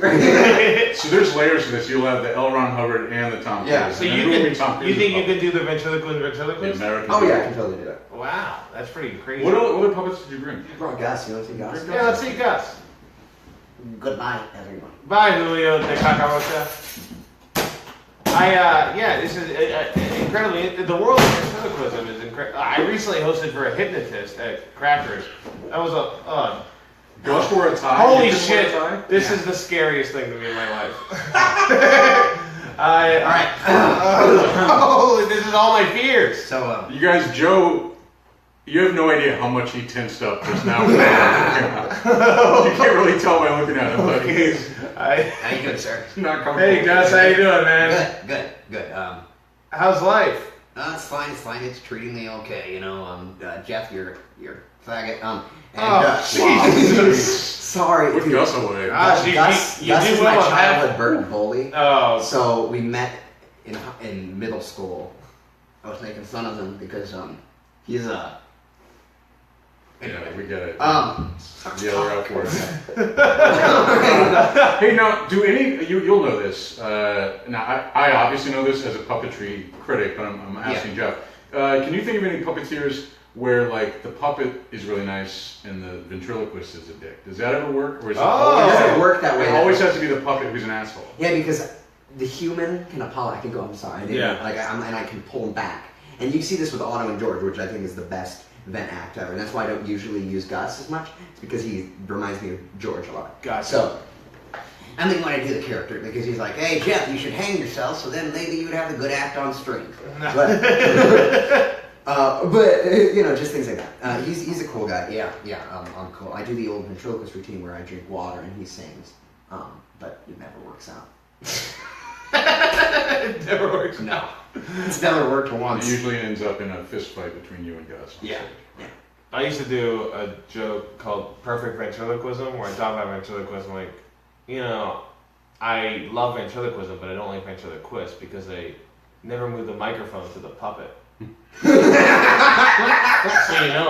So there's layers to this. You'll have the L. Ron Hubbard and the Tom Cruise. Yeah. So And you then can, maybe Tom Cruise you think is you can do the ventriloquist? the American. Oh yeah, I can totally do that. Wow, that's pretty crazy. What other puppets did you bring? I brought Gus. You want to see Gus? Yeah, let's see Gus. Goodbye, everyone. Bye, Julio de Cacarocha. This is incredibly. The world of ventriloquism is incredible. I recently hosted for a hypnotist at Crackers. That was Gus wore a tie. holy You just wore a shit! tie? This is the scariest thing to me in my life. Alright. This is all my fears. So, You guys, Joe, you have no idea how much he tensed up just now. You can't really tell by looking at him, but he's how you doing, sir? not comfortable. Hey Gus, how you doing, man? Good. How's life? It's fine. It's treating me okay. You know, Jeff, you're faggot. Jesus. Sorry. Put dude. Gus away. Gosh, you Gus do is my well on childhood that. Burton bully. Oh, So we met in middle school. I was making fun of him because he's a. Yeah, we get it. Um. Yeah, we're out for it. Hey, now, do any you'll know this? Now, I obviously know this as a puppetry critic, but I'm asking Jeff. Can you think of any puppeteers where like the puppet is really nice and the ventriloquist is a dick? Does that ever work, or is it It always? doesn't work that way. It always has to be the puppet who's an asshole. Yeah, because the human can apologize. I can go. I'm sorry. I didn't, Yeah. and I can pull him back. And you see this with Otto and George, which I think is the best vent act ever. And that's why I don't usually use Gus as much. It's because he reminds me of George a lot. Gotcha. So. I think when I do the character, because he's like, hey, Jeff, you should hang yourself, so then maybe you would have a good act on screen. But just things like that. He's a cool guy. Yeah, I'm cool. I do the old ventriloquist routine where I drink water and he sings, but it never works out. it never works. No. It's never worked It once. usually ends up in a fist fight between you and Gus. Yeah. I used to do a joke called Perfect Ventriloquism, where I talk about ventriloquism like, I love ventriloquism, but I don't like ventriloquists because they never move the microphone to the puppet. So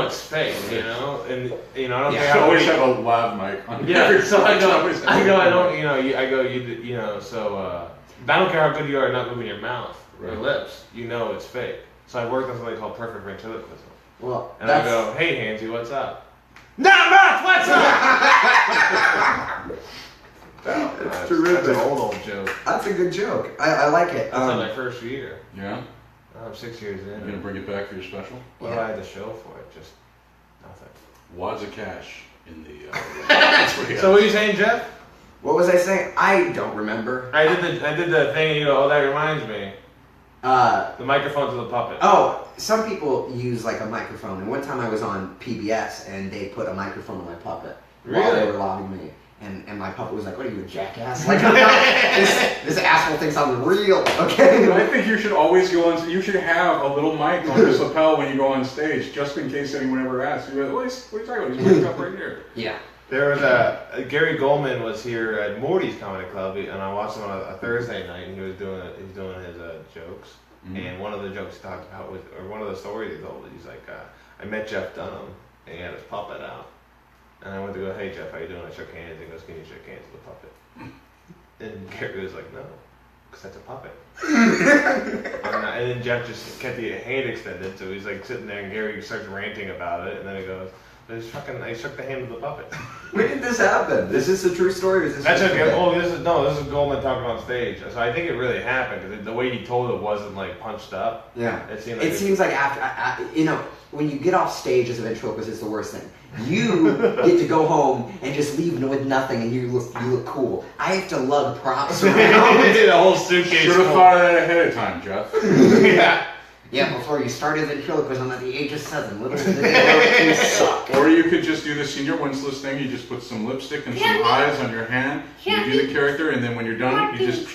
it's fake, and I don't You think should I always have a lav mic on. Yeah, so I don't, Always have I a don't, I don't care how good you are at not moving your mouth or Right. lips, it's fake. So I worked on something called Perfect Ventriloquism. Well, And I go, hey Hansy, what's up? Not much, what's up? That's terrific. an old joke. That's a good joke. I like it. That's not my first year. Yeah? I'm 6 years You in. gonna bring it back for your special? What do I have to show for it? Just nothing. Wads of cash in the. That's what he So what are you saying, Jeff? What was I saying? I don't remember. I did the thing and you go, oh, that reminds me. The microphone to the puppet. Some people use like a microphone, and one time I was on PBS and they put a microphone on my puppet while Really? they were lobbing me. And my puppet was like, what are you, a jackass? Like, this asshole thinks I'm real, okay? I think you should always go on. You should have a little mic on your lapel when you go on stage, just in case anyone ever asks. You're like, what are you talking about? He's mic'd up right here. Yeah. There was Gary Goldman was here at Morty's Comedy Club, and I watched him on a Thursday night, and he was doing his jokes. Mm-hmm. And one of the jokes he talked about was, or one of the stories he told, he's like, I met Jeff Dunham, and he had his puppet out. And I went to go, hey Jeff, how you doing? I shook hands, and he goes, can you shake hands with the puppet? And Gary was like, no, because that's a puppet. And then Jeff just kept the hand extended, so he's like sitting there, and Gary starts ranting about it, and then he goes, I shook the hand of the puppet. When did this happen? Is this a true story? Or is this That's just okay. a- Oh, this is Goldman talking on stage. So I think it really happened because the way he told it wasn't like punched up. Yeah. It seemed like Seems like after, when you get off stage as a ventriloquist, it's the worst thing. You get to go home and just leave with nothing, and you look cool. I have to lug props around. the whole suitcase. Should have full. thought of that ahead of time, Jeff. Yeah. Yeah, before you started ventriloquism at the age of 7. Little did they know you suck. Or you could just do the Senior Winslow thing. You just put some lipstick and some eyes on your hand. You do the character, and then when you're done, you just.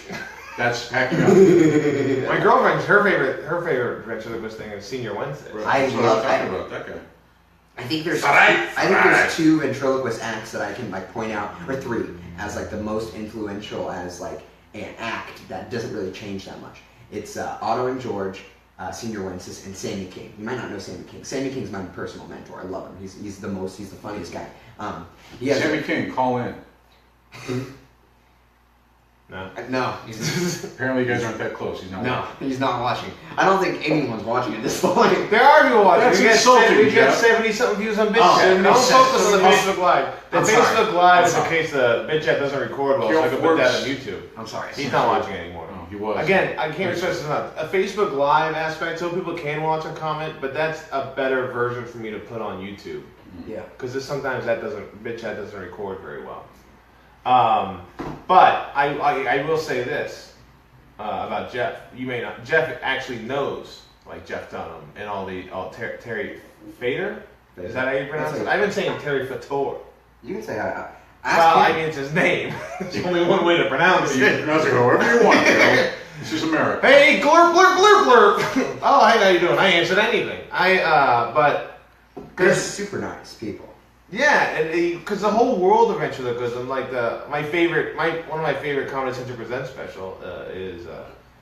That's packing up. My girlfriend's her favorite ventriloquist thing is Senior Wednesday. That's what I was talking about. That guy. I think there's two ventriloquist acts that I can point out, or three, as the most influential as an act that doesn't really change that much. It's Otto and George, Senior Wences, and Sammy King. You might not know Sammy King. Sammy King's my personal mentor. I love him. He's the funniest guy. Sammy King, call in. No. Apparently you guys aren't that close. He's not watching. He's not watching. I don't think anyone's watching at this point. There are people watching. That's we insulting, we got Jeff. 70-something views on BitChat. Don't focus on the Facebook Live. The I'm Facebook sorry. Live I'm is in sorry. case the BitChat doesn't record well, so I can put that on YouTube. I'm sorry. He's not watching anymore. No, he was. Again, I can't stress this enough. A Facebook Live aspect, so people can watch and comment, but that's a better version for me to put on YouTube. Yeah. Because sometimes BitChat doesn't record very well. But I will say this about Jeff. You may not. Jeff actually knows like Jeff Dunham and Terry Fader. Is that how you pronounce it? I've been saying Terry Fator. You can say Well, I mean it's his name. There's only one way to pronounce You it. can pronounce it however you want, Joe. This is America. Hey, glurp, glurp, glurp, glurp. Oh, hey, how you doing? I answered anything. But they're super nice people. yeah, and because the whole world of ventriloquism, like one of my favorite Comedy Central Presents special is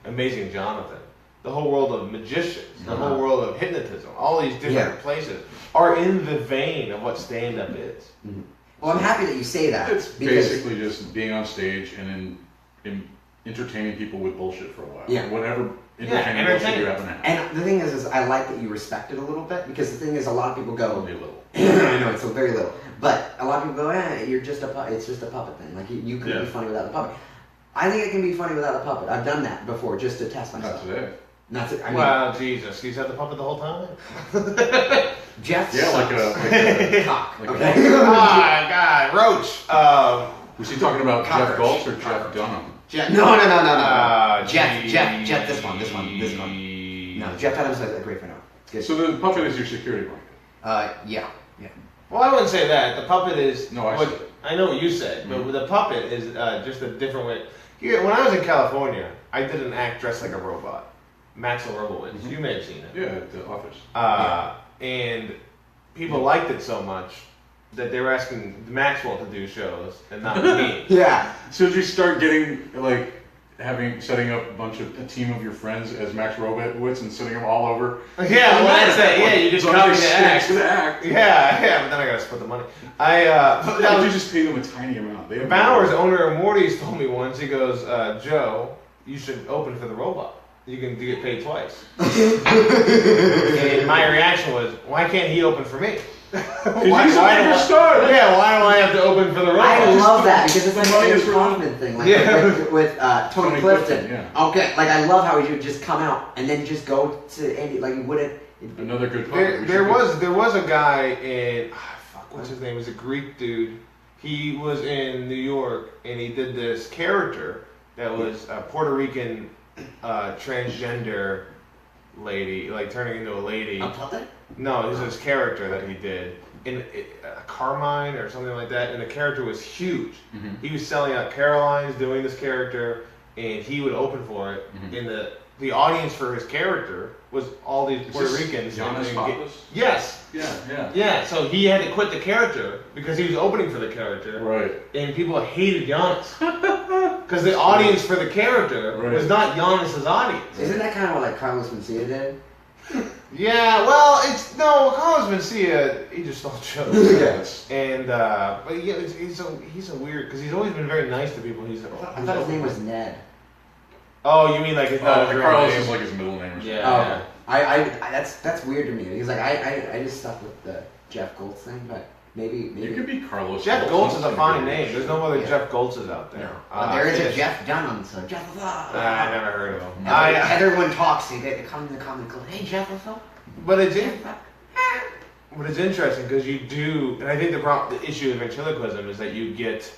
Amazing Jonathan. The whole world of magicians, the whole world of hypnotism, all these different places are in the vein of what stand-up is. Mm-hmm. Well, I'm happy that you say that. It's because basically just being on stage and then entertaining people with bullshit for a while. Yeah. Whatever entertaining bullshit you happen to have. And the thing is I like that you respect it a little bit, because the thing is, a lot of people go, Only a little. I know, it's very little, but a lot of people go, you're just it's just a puppet thing. Like you can be funny without the puppet. I think it can be funny without a puppet. I've done that before just to test myself. Not today. Not to, I mean, Wow, Jesus, he's had the puppet the whole time. Jeff. Yeah, like a cock. like Okay. God, Roach. Was he talking about Jeff Cockroach. Goltz or Jeff Dunham? No. Jeff, geez. this one. No, Jeff Adams has a great friend. It's good. So the puppet is your security blanket. Yeah. Well, I wouldn't say that. The puppet is. No, I said it. I know what you said, but the puppet is just a different way. Here, when I was in California, I did an act dressed like a robot. Maxwell Robowitz. You may have seen it. Yeah, at the office. And people liked it so much that they were asking Maxwell to do shows and not me. Yeah. So did you start getting like setting up a team of your friends as Max Robowitz and sitting them all over? Yeah, well, that's it. Yeah, you just copy the act. To the act. Yeah, but then I gotta split the money. How did you just pay them a tiny amount? They have Bowers, owner of Morty's, told me once. He goes, Joe, you should open for the robot. You get paid twice. And my reaction was, why can't he open for me? He's a bigger star. Yeah, why do I have to open for the robot? I love that, because it's like The money the is Andy for- Kaufman thing, like Yeah. with Tony Clifton. Yeah. Okay, like I love how he would just come out and then just go to Andy, like he wouldn't. Another good puppet. There was a guy in what's his name? He was a Greek dude. He was in New York and he did this character that was a Puerto Rican transgender lady, like turning into a lady. A puppet? No, this is his character that he did in Carmine or something like that, and the character was huge. Mm-hmm. He was selling out Caroline's doing this character, and he would open for it. Mhm. And the audience for his character was all these Puerto Ricans. Giannis and Papas? Yes. Yeah. Yeah, so he had to quit the character because he was opening for the character, Right. and people hated Giannis because the audience for the character was not Giannis's audience. Isn't that kind of what like Carlos Mencia did? Yeah, well, Carlos Mencia, he just stole shows. Yes. And but yeah, he's a weird because he's always been very nice to people. I thought his name was Ned. Oh, you mean like his not his real Carlos name? is like his middle name or something. Yeah. I that's weird to me, because like I just stuck with the Jeff Goltz thing, but maybe You could be Carlos. Jeff Goltz is a fine Something name. There's no other Yeah. Jeff Goltzes out there. But there is a yes. Jeff Dunham, so Jeff. I never heard of him. Everyone talks. They come in the comment club. Hey, Jeff. But it's interesting because you do, and I think the issue of ventriloquism is that you get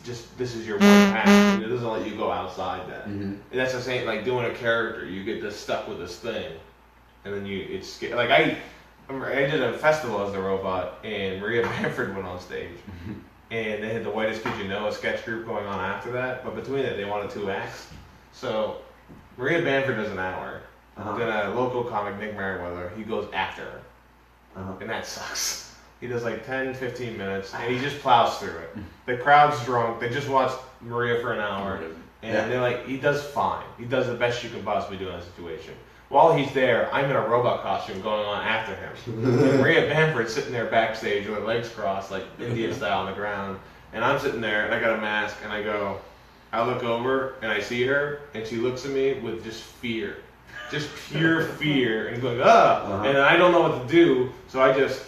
just this is your one pass, and it doesn't let you go outside that. Mm-hmm. And that's the same like doing a character. You get just stuck with this thing, and then it's like I did a festival as the robot, and Maria Bamford went on stage, and they had the Whitest Kid You Know, a sketch group going on after that. But between it, they wanted 2 acts. So Maria Bamford does an hour. Then a local comic, Nick Merriweather, he goes after her. And that sucks. He does like 10, 15 minutes, and he just plows through it. The crowd's drunk. They just watched Maria for an hour, And they're like, he does fine. He does the best you can possibly do in a situation. While he's there, I'm in a robot costume going on after him. And Maria Bamford's sitting there backstage with her legs crossed, like Indian style on the ground. And I'm sitting there, and I got a mask, and I look over, and I see her, and she looks at me with just fear. Just pure fear. And going, And I don't know what to do, so I just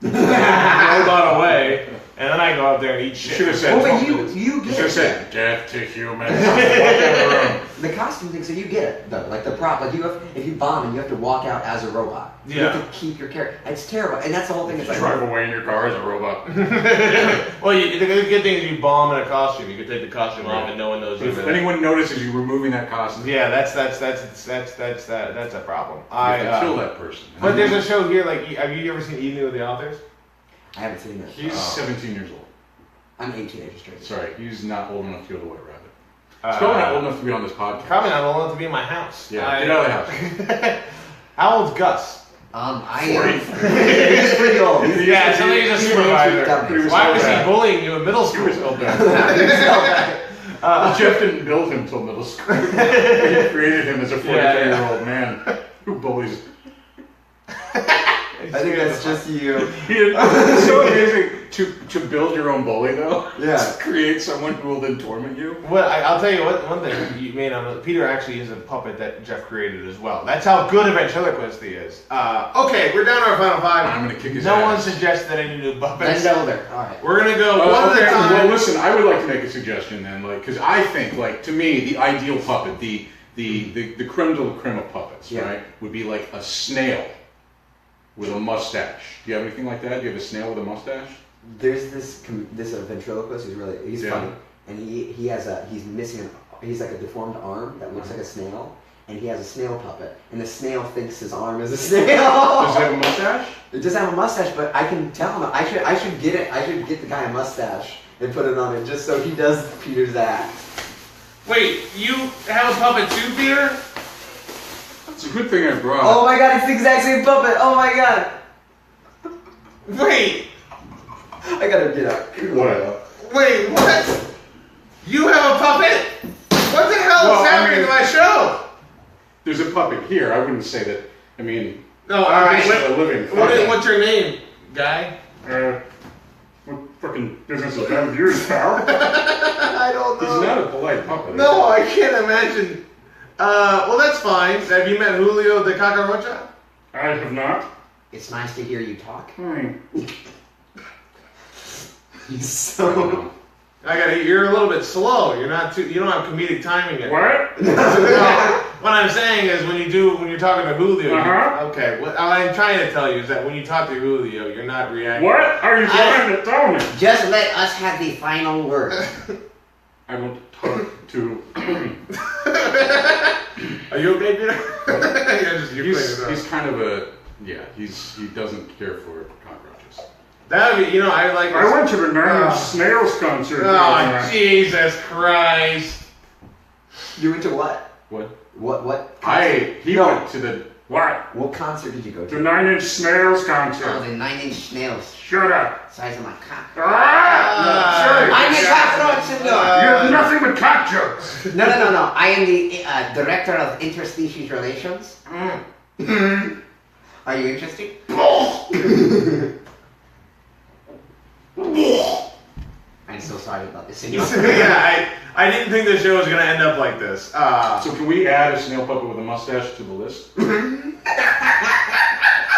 hold on away. And then I go out there and eat shit. You should have said, you get should have it. said, death to humans. Walk out of the room. The costume thing, so you get it though. Like the prop, like if you bomb and you have to walk out as a robot. You have to keep your character. It's terrible, and that's the whole thing. It's like Drive away in your car as a robot. Well, the good thing is you bomb in a costume. You can take the costume off and no one knows If you're anyone notices you removing that costume, Yeah, that's a problem. you have to kill that person. But there's a show here. Like, have you ever seen Evening with the Authors? I haven't seen it. He's 17 years old. I'm 18 ages straight. Sorry, he's not old enough to go to White Rabbit. He's probably not old enough to be on this podcast. Probably not old enough to be in my house. Yeah, get out of the house. How old's Gus? I He's pretty old. Yeah, so he's a supervisor. Why was he bullying you in middle He school? was held back. Jeff didn't build him till middle school. He created him as a 43-year-old man who bullies. I think that's just you. It's so amazing to build your own bully, though. Yeah. To create someone who will then torment you. Well, I'll tell you one thing you may not know. Peter actually is a puppet that Jeff created as well. That's how good a ventriloquist he is. Okay, we're down to our final five. I'm gonna kick his No ass. one suggested any new puppets. Bend over. All right. We're gonna go one at a time. Well, listen, I would like to make a suggestion then, because I think, to me, the ideal puppet, the creme de la creme of puppets, right, would be like a snail with a mustache. Do you have anything like that? Do you have a snail with a mustache? There's this ventriloquist who's he's funny, and he's like a deformed arm that looks like a snail, and he has a snail puppet, and the snail thinks his arm is a snail. Does it have a mustache? It doesn't have a mustache, but I can tell him I should get it. I should get the guy a mustache and put it on it just so he does Peter's act. Wait, you have a puppet too, Peter? It's a good thing I brought. Oh my god, it's the exact same puppet. Oh my god. Wait, I gotta get out. What? wait, what? You have a puppet? What the hell is happening to my show? There's a puppet here. I wouldn't say that. I mean, No, all right. this is a living What's your name, guy? what fucking business is that of yours, pal? I don't He's not a polite puppet. No, I can't imagine. Well, that's fine. Have you met Julio the Cacarocha? I have not. It's nice to hear you talk. He's so. You're a little bit slow. You don't have comedic timing yet. What? What I'm saying is when you're talking to Julio. Okay. What I'm trying to tell you is that when you talk to Julio, you're not reacting. What are you trying to tell me? Just let us have the final word. I will talk to. Are you okay, Peter? He's kind of a he doesn't care for cockroaches. That would be, I like. I went to the Nine Inch Snails concert. Oh, Jesus Christ! You went to what? What? What? He went to the what? What concert did you go to? The Nine Inch Snails Oh, concert. the 9-inch snails. Shut up. Size of my cock. I'm I'm a cockroach, senor. You have nothing but cock jokes. No. I am the director of interspecies relations. Are you interested? I'm so sorry about this, senor. Yeah, I didn't think the show was gonna end up like this. So can we add a snail puppet with a mustache to the list?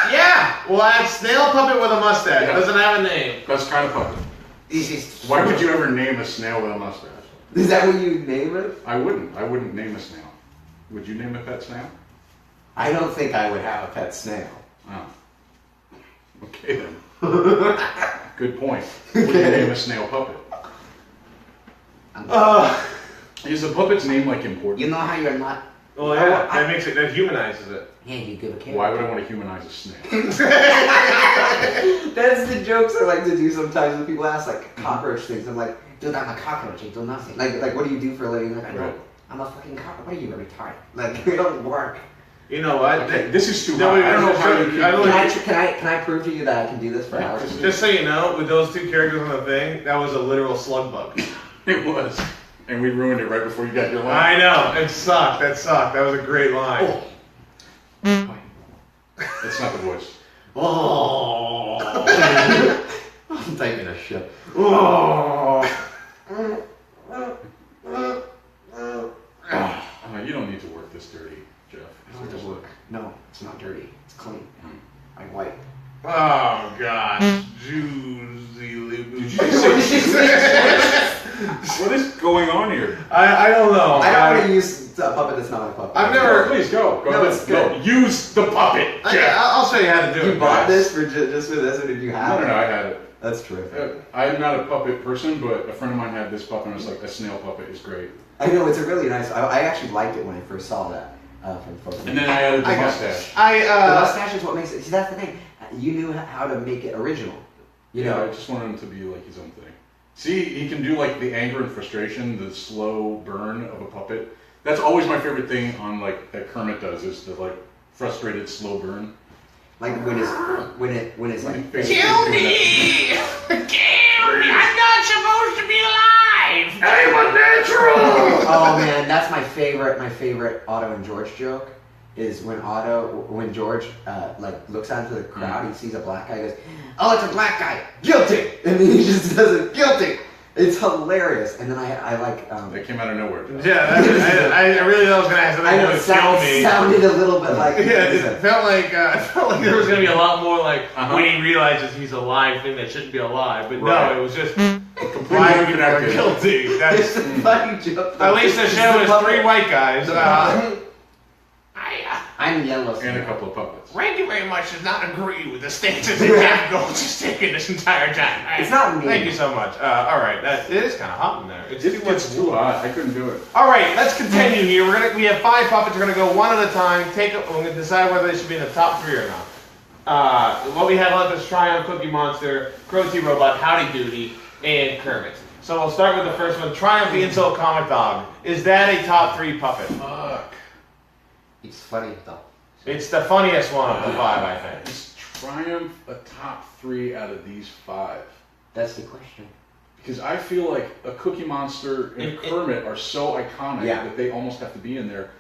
Yeah, we'll add snail puppet with a mustache. It doesn't have a name. Best kind of puppet. This is Why would you ever name a snail with a mustache? Is that what you name it? I wouldn't name a snail. Would you name a pet snail? I don't think I would have a pet snail. Oh. Okay then. Good point. Would you name a snail puppet? Is the puppet's name important? You know how you're not. Well, yeah, that humanizes it. Yeah, you give a kid. Why would I want to humanize a snail? That's the jokes I like to do sometimes when people ask like cockroach things. I'm like, Dude, I'm a cockroach. I do nothing. like what do you do for a living? Like, Right. I'm a fucking cockroach. What are you, a retard? Like, we don't work. You know what? Okay, this is too No, hard. I don't know how you I can... don't- Can I prove to you that I can do this for hours? Just so you know, with those two characters on the thing, that was a literal slug bug. It was. and we ruined it right before you got your line. I know. It sucked. That sucked. That was a great line. That's not the voice. Oh. I'm taking a shit. Oh. You don't need to work this dirty, Jeff. I don't have to work. No, it's not dirty. It's clean. I'm white. Oh gosh. Juicy What is going on here? I don't know. I don't want to use a puppet that's not a puppet. I've never. Please go. No, ahead. it's good. No, use the puppet, Jeff. I'll show you how to do it. You bought guys. this for just for this, or did you have it? No, I had it. That's terrific. I'm not a puppet person, but a friend of mine had this puppet, and I was like, a snail puppet is great. I know, it's a really nice. I actually liked it when I first saw that from photos. And then I added the I got mustache. The mustache is what makes it. See, that's the thing. You knew how to make it original. You Yeah, know. I just wanted him to be like his own thing. See, he can do like the anger and frustration, the slow burn of a puppet. That's always my favorite thing on like that Kermit does is the like frustrated slow burn. Like when it's like. Kill me! Kill me! I'm not supposed to be alive! I'm a natural! Oh man, that's my favorite Otto and George joke. Is when George like looks out into the crowd, he sees a black guy, he goes, "Oh, it's a black guy, guilty," and then he just does it, guilty. It's hilarious. And then I like. That came out of nowhere. Yeah, I really thought I was gonna ask I know something it to kill me. sounded a little bit like. Yeah, it felt like there was gonna be a lot more like Uh-huh. when he realizes he's alive thing that shouldn't be alive, but Right. no, it was just Completely why people are unconnected. guilty. It's That's a funny joke. at least the It's show is puppet. three white guys. I'm yellow. And a couple of puppets. Randy very much does not agree with the stances that Jeff Goltz has taken this entire time. It's not me. Thank you so much. All right, it is kind of hot in there. It's too much. It's too hot. I couldn't do it. All right, let's continue here. We have 5 puppets. We're gonna go one at a time. We're gonna decide whether they should be in the top 3 or not. What we have left is Triumph, Cookie Monster, Crow T Robot, Howdy Doody, and Kermit. So we'll start with the first one. Triumph, the Insult Comic Dog. Is that a top 3 puppet? Fuck. It's funny though. It's the funniest one of the 5, I think. Is Triumph a top 3 out of these 5? That's the question. Because I feel like a Cookie Monster and Kermit are so iconic Yeah. that they almost have to be in there.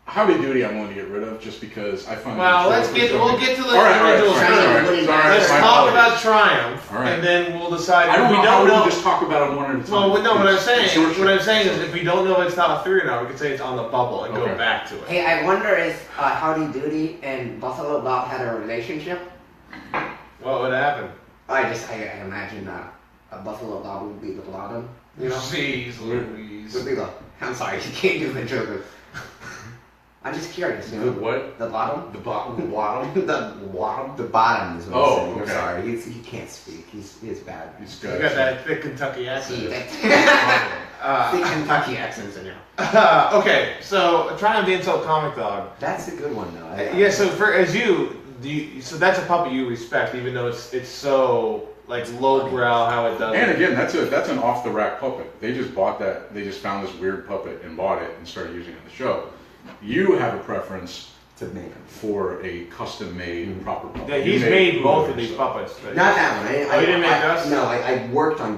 Howdy Doody I'm willing to get rid of just because I find Well, the we'll get to the All right, individual sorry, Triumph. sorry, Let's my talk apologies. about Triumph, All right. and then we'll decide. I don't if know we how don't we know. can just talk about them one at a time. Well, no, what I'm saying It's is if we don't know if it's top 3 or not, we can say it's on the bubble and go Okay. back to it. Hey, I wonder if Howdy Doody and Buffalo Bob had a relationship. What would happen? I imagine a Buffalo Bob would be the bottom, you know? Jeez Louise. Would be the, I'm sorry, you can't do the joke. I'm just curious, you The know? what? The bottom? The bottom? The bottom. The bottom is what Oh, I'm saying. I'm okay. sorry. He can't speak. He's bad. He's You got got that thick Kentucky See, accent. that the Kentucky accents in you. Okay, so Triumph the Insult Comic Dog. That's a good one though. Yeah, so so that's a puppet you respect, even though it's so like lowbrow how it does. And it. again, that's an off the rack puppet. They just bought that. They just found this weird puppet and bought it and started using it in the show. You have a preference to make him. for a custom made proper puppet. Yeah, You he's made both Uber, of these so- puppets. Not that one. Oh, you didn't make Gus? No, I've worked on You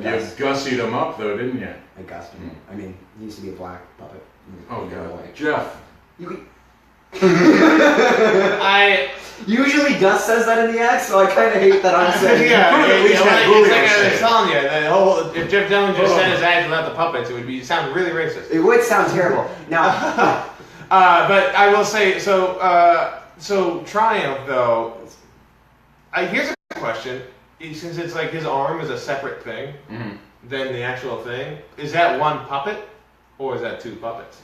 Gus. gussied him up though, didn't you? I Gus him. I mean, he used to be a black puppet. Oh Go god, away. Jeff. Usually Gus says that in the act, so I kind of hate that I'm saying. Yeah, At least have it's Julio like I say was it. telling you, the whole if Jeff Dillon just said his act without the puppets, it sound really racist. It would sound terrible. Now, But I will say, so Triumph though. Here's a question: since it's like his arm is a separate thing than the actual thing, is that one puppet or is that 2 puppets?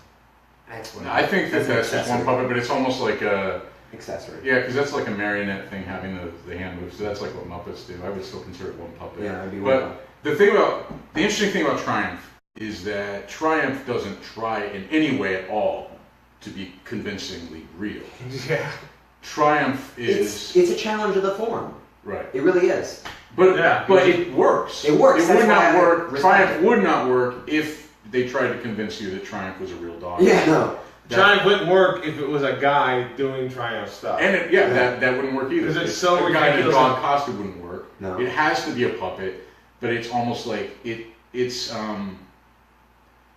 That's what I think That's that's just one accessory. puppet, but it's almost like a accessory. yeah, because that's like a marionette thing having the hand moves. So that's like what Muppets do. I would still consider it one puppet. Yeah, I'd be But one. the interesting thing about Triumph is that Triumph doesn't try in any way at all to be convincingly real. Yeah. Triumph is It's a challenge of the form. right, It really is. but Yeah. but it works. It works. It That's would why not I work. respect Triumph it. would not work if they tried to convince you that Triumph was a real dog. Yeah, no. Triumph wouldn't work if it was a guy doing Triumph stuff. And that wouldn't work either. 'Cause it's If so a guy in a ridiculous. dog costume wouldn't work. No. It has to be a puppet, but it's almost like it's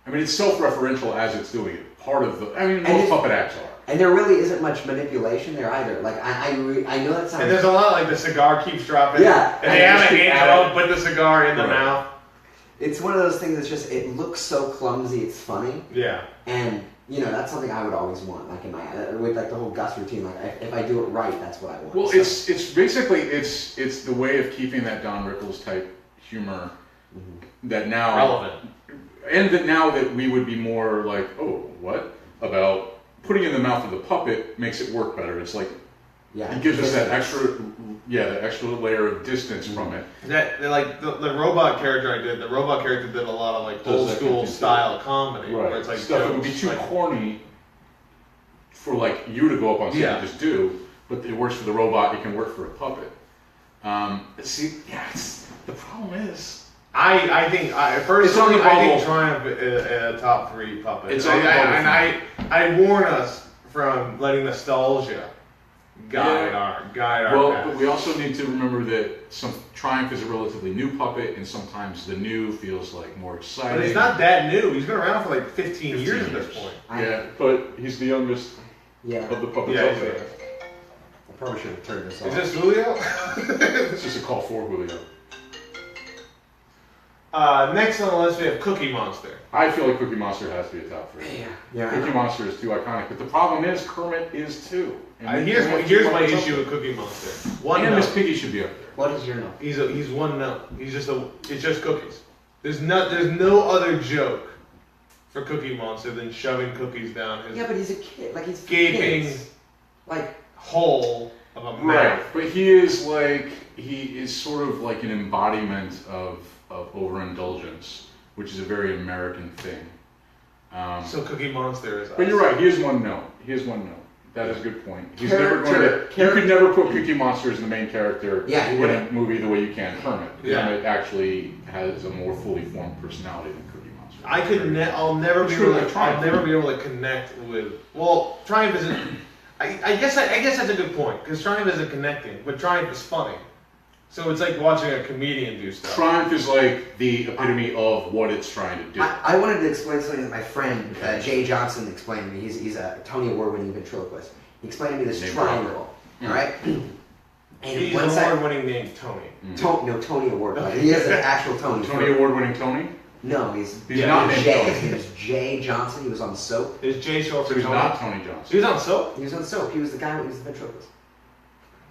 I mean, it's self-referential as it's doing it. Part of the, I mean, And most it- puppet acts are. And there really isn't much manipulation there either. Like I know that sounds. And there's a lot like the cigar keeps dropping. Yeah. And they have a And just hand put the cigar in the Right. mouth. It's one of those things that's just it looks so clumsy. It's funny, Yeah. and that's something I would always want. Like in my with like the whole Gus routine. Like if I do it right, that's what I want. Well, So- it's basically it's the way of keeping that Don Rickles type humor that now Relevant. and that now that we would be more like, oh, what about putting in the mouth of the puppet makes it work better. It's like yeah, it gives us that distance. that extra layer of distance from it. That like the robot character I did. The robot character did a lot of like Does old that school kind of style comedy, where it's like stuff that would be jokes, too like- corny for like you to go up on stage Yeah. and just do, but it works for the robot. It can work for a puppet. The problem is. I think personally It's on the I think bubble. Triumph is a top 3 puppet. It's on the bubble and I warn us from letting nostalgia guide our Well, path. but we also need to remember that Triumph is a relatively new puppet, and sometimes the new feels like more exciting. But he's not that new. He's been around for like 15 years at 15 this years. point. Yeah, but he's the youngest Yeah, of the puppets Yeah, out there. I probably should have turned this off. Is this Julio? It's just a call for Julio. Next on the list we have Cookie Monster. I feel like Cookie Monster has to be a top 3. Yeah. Cookie Monster is too iconic, but the problem is Kermit is too. And Here's we here's can't my keep up issue with with Cookie Monster. it. One And Miss note. Piggy should be up there. What is your note? He's one note. It's just cookies. There's no other joke for Cookie Monster than shoving cookies down his Yeah, but he's a kid. Like he's gaping kids. Like hole of a mouth. Right, but he is sort of like an embodiment of overindulgence, which is a very American thing. So Cookie Monster is. But you're right. He is one note. That is a good point. He's never going Character- to. You could never put Cookie Monster as the main character Yeah, he in wouldn't. a movie the way you can Kermit. Yeah. Kermit actually has a more fully formed personality than Cookie Monster. I'll never be True, able to. like Triumph. I'll never be able to connect with. Well, Triumph isn't. I guess that's a good point because Triumph isn't connecting, but Triumph is funny. So it's like watching a comedian do stuff. Triumph is like the epitome of what it's trying to do. I wanted to explain something that my friend Jay Johnson explained to me. He's a Tony Award-winning ventriloquist. He explained to me this Name triangle, drop. all right? And He's one an side, award-winning name, Tony. Tony Award. Like, he is an actual Tony. Tony Award-winning Tony. No, he's not named Jay. Tony. His name is Jay Johnson. He was on Soap. Is Jay short So for he's Tony? not Tony Johnson. He was on Soap. He was on Soap. He was the guy who was the ventriloquist.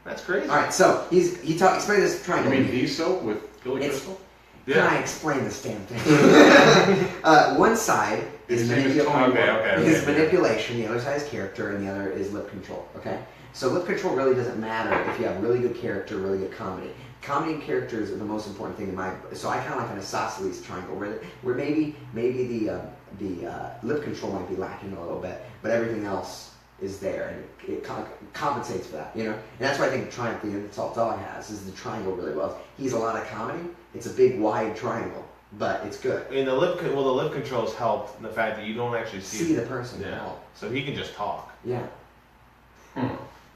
That's crazy. All right, so he explained this I triangle. mean, the soap with Billy It's- Crystal. Can I explain this damn thing? One side is His name is manipulation. Tony. Okay. His manipulation, the other side is character, and the other is lip control. Okay, so lip control really doesn't matter if you have really good character, really good comedy. Comedy and characters are the most important thing in my. So I kind of like an isosceles triangle, where maybe the lip control might be lacking a little bit, but everything else is there, and it compensates for that, you know. And that's why I think Triumph, the Insult Dog, has is the triangle really well. He's a lot of comedy. It's a big wide triangle, but it's good. And the lip controls helped in the fact that you don't actually See the person at Yeah. all. So he can just talk. Yeah. Hmm.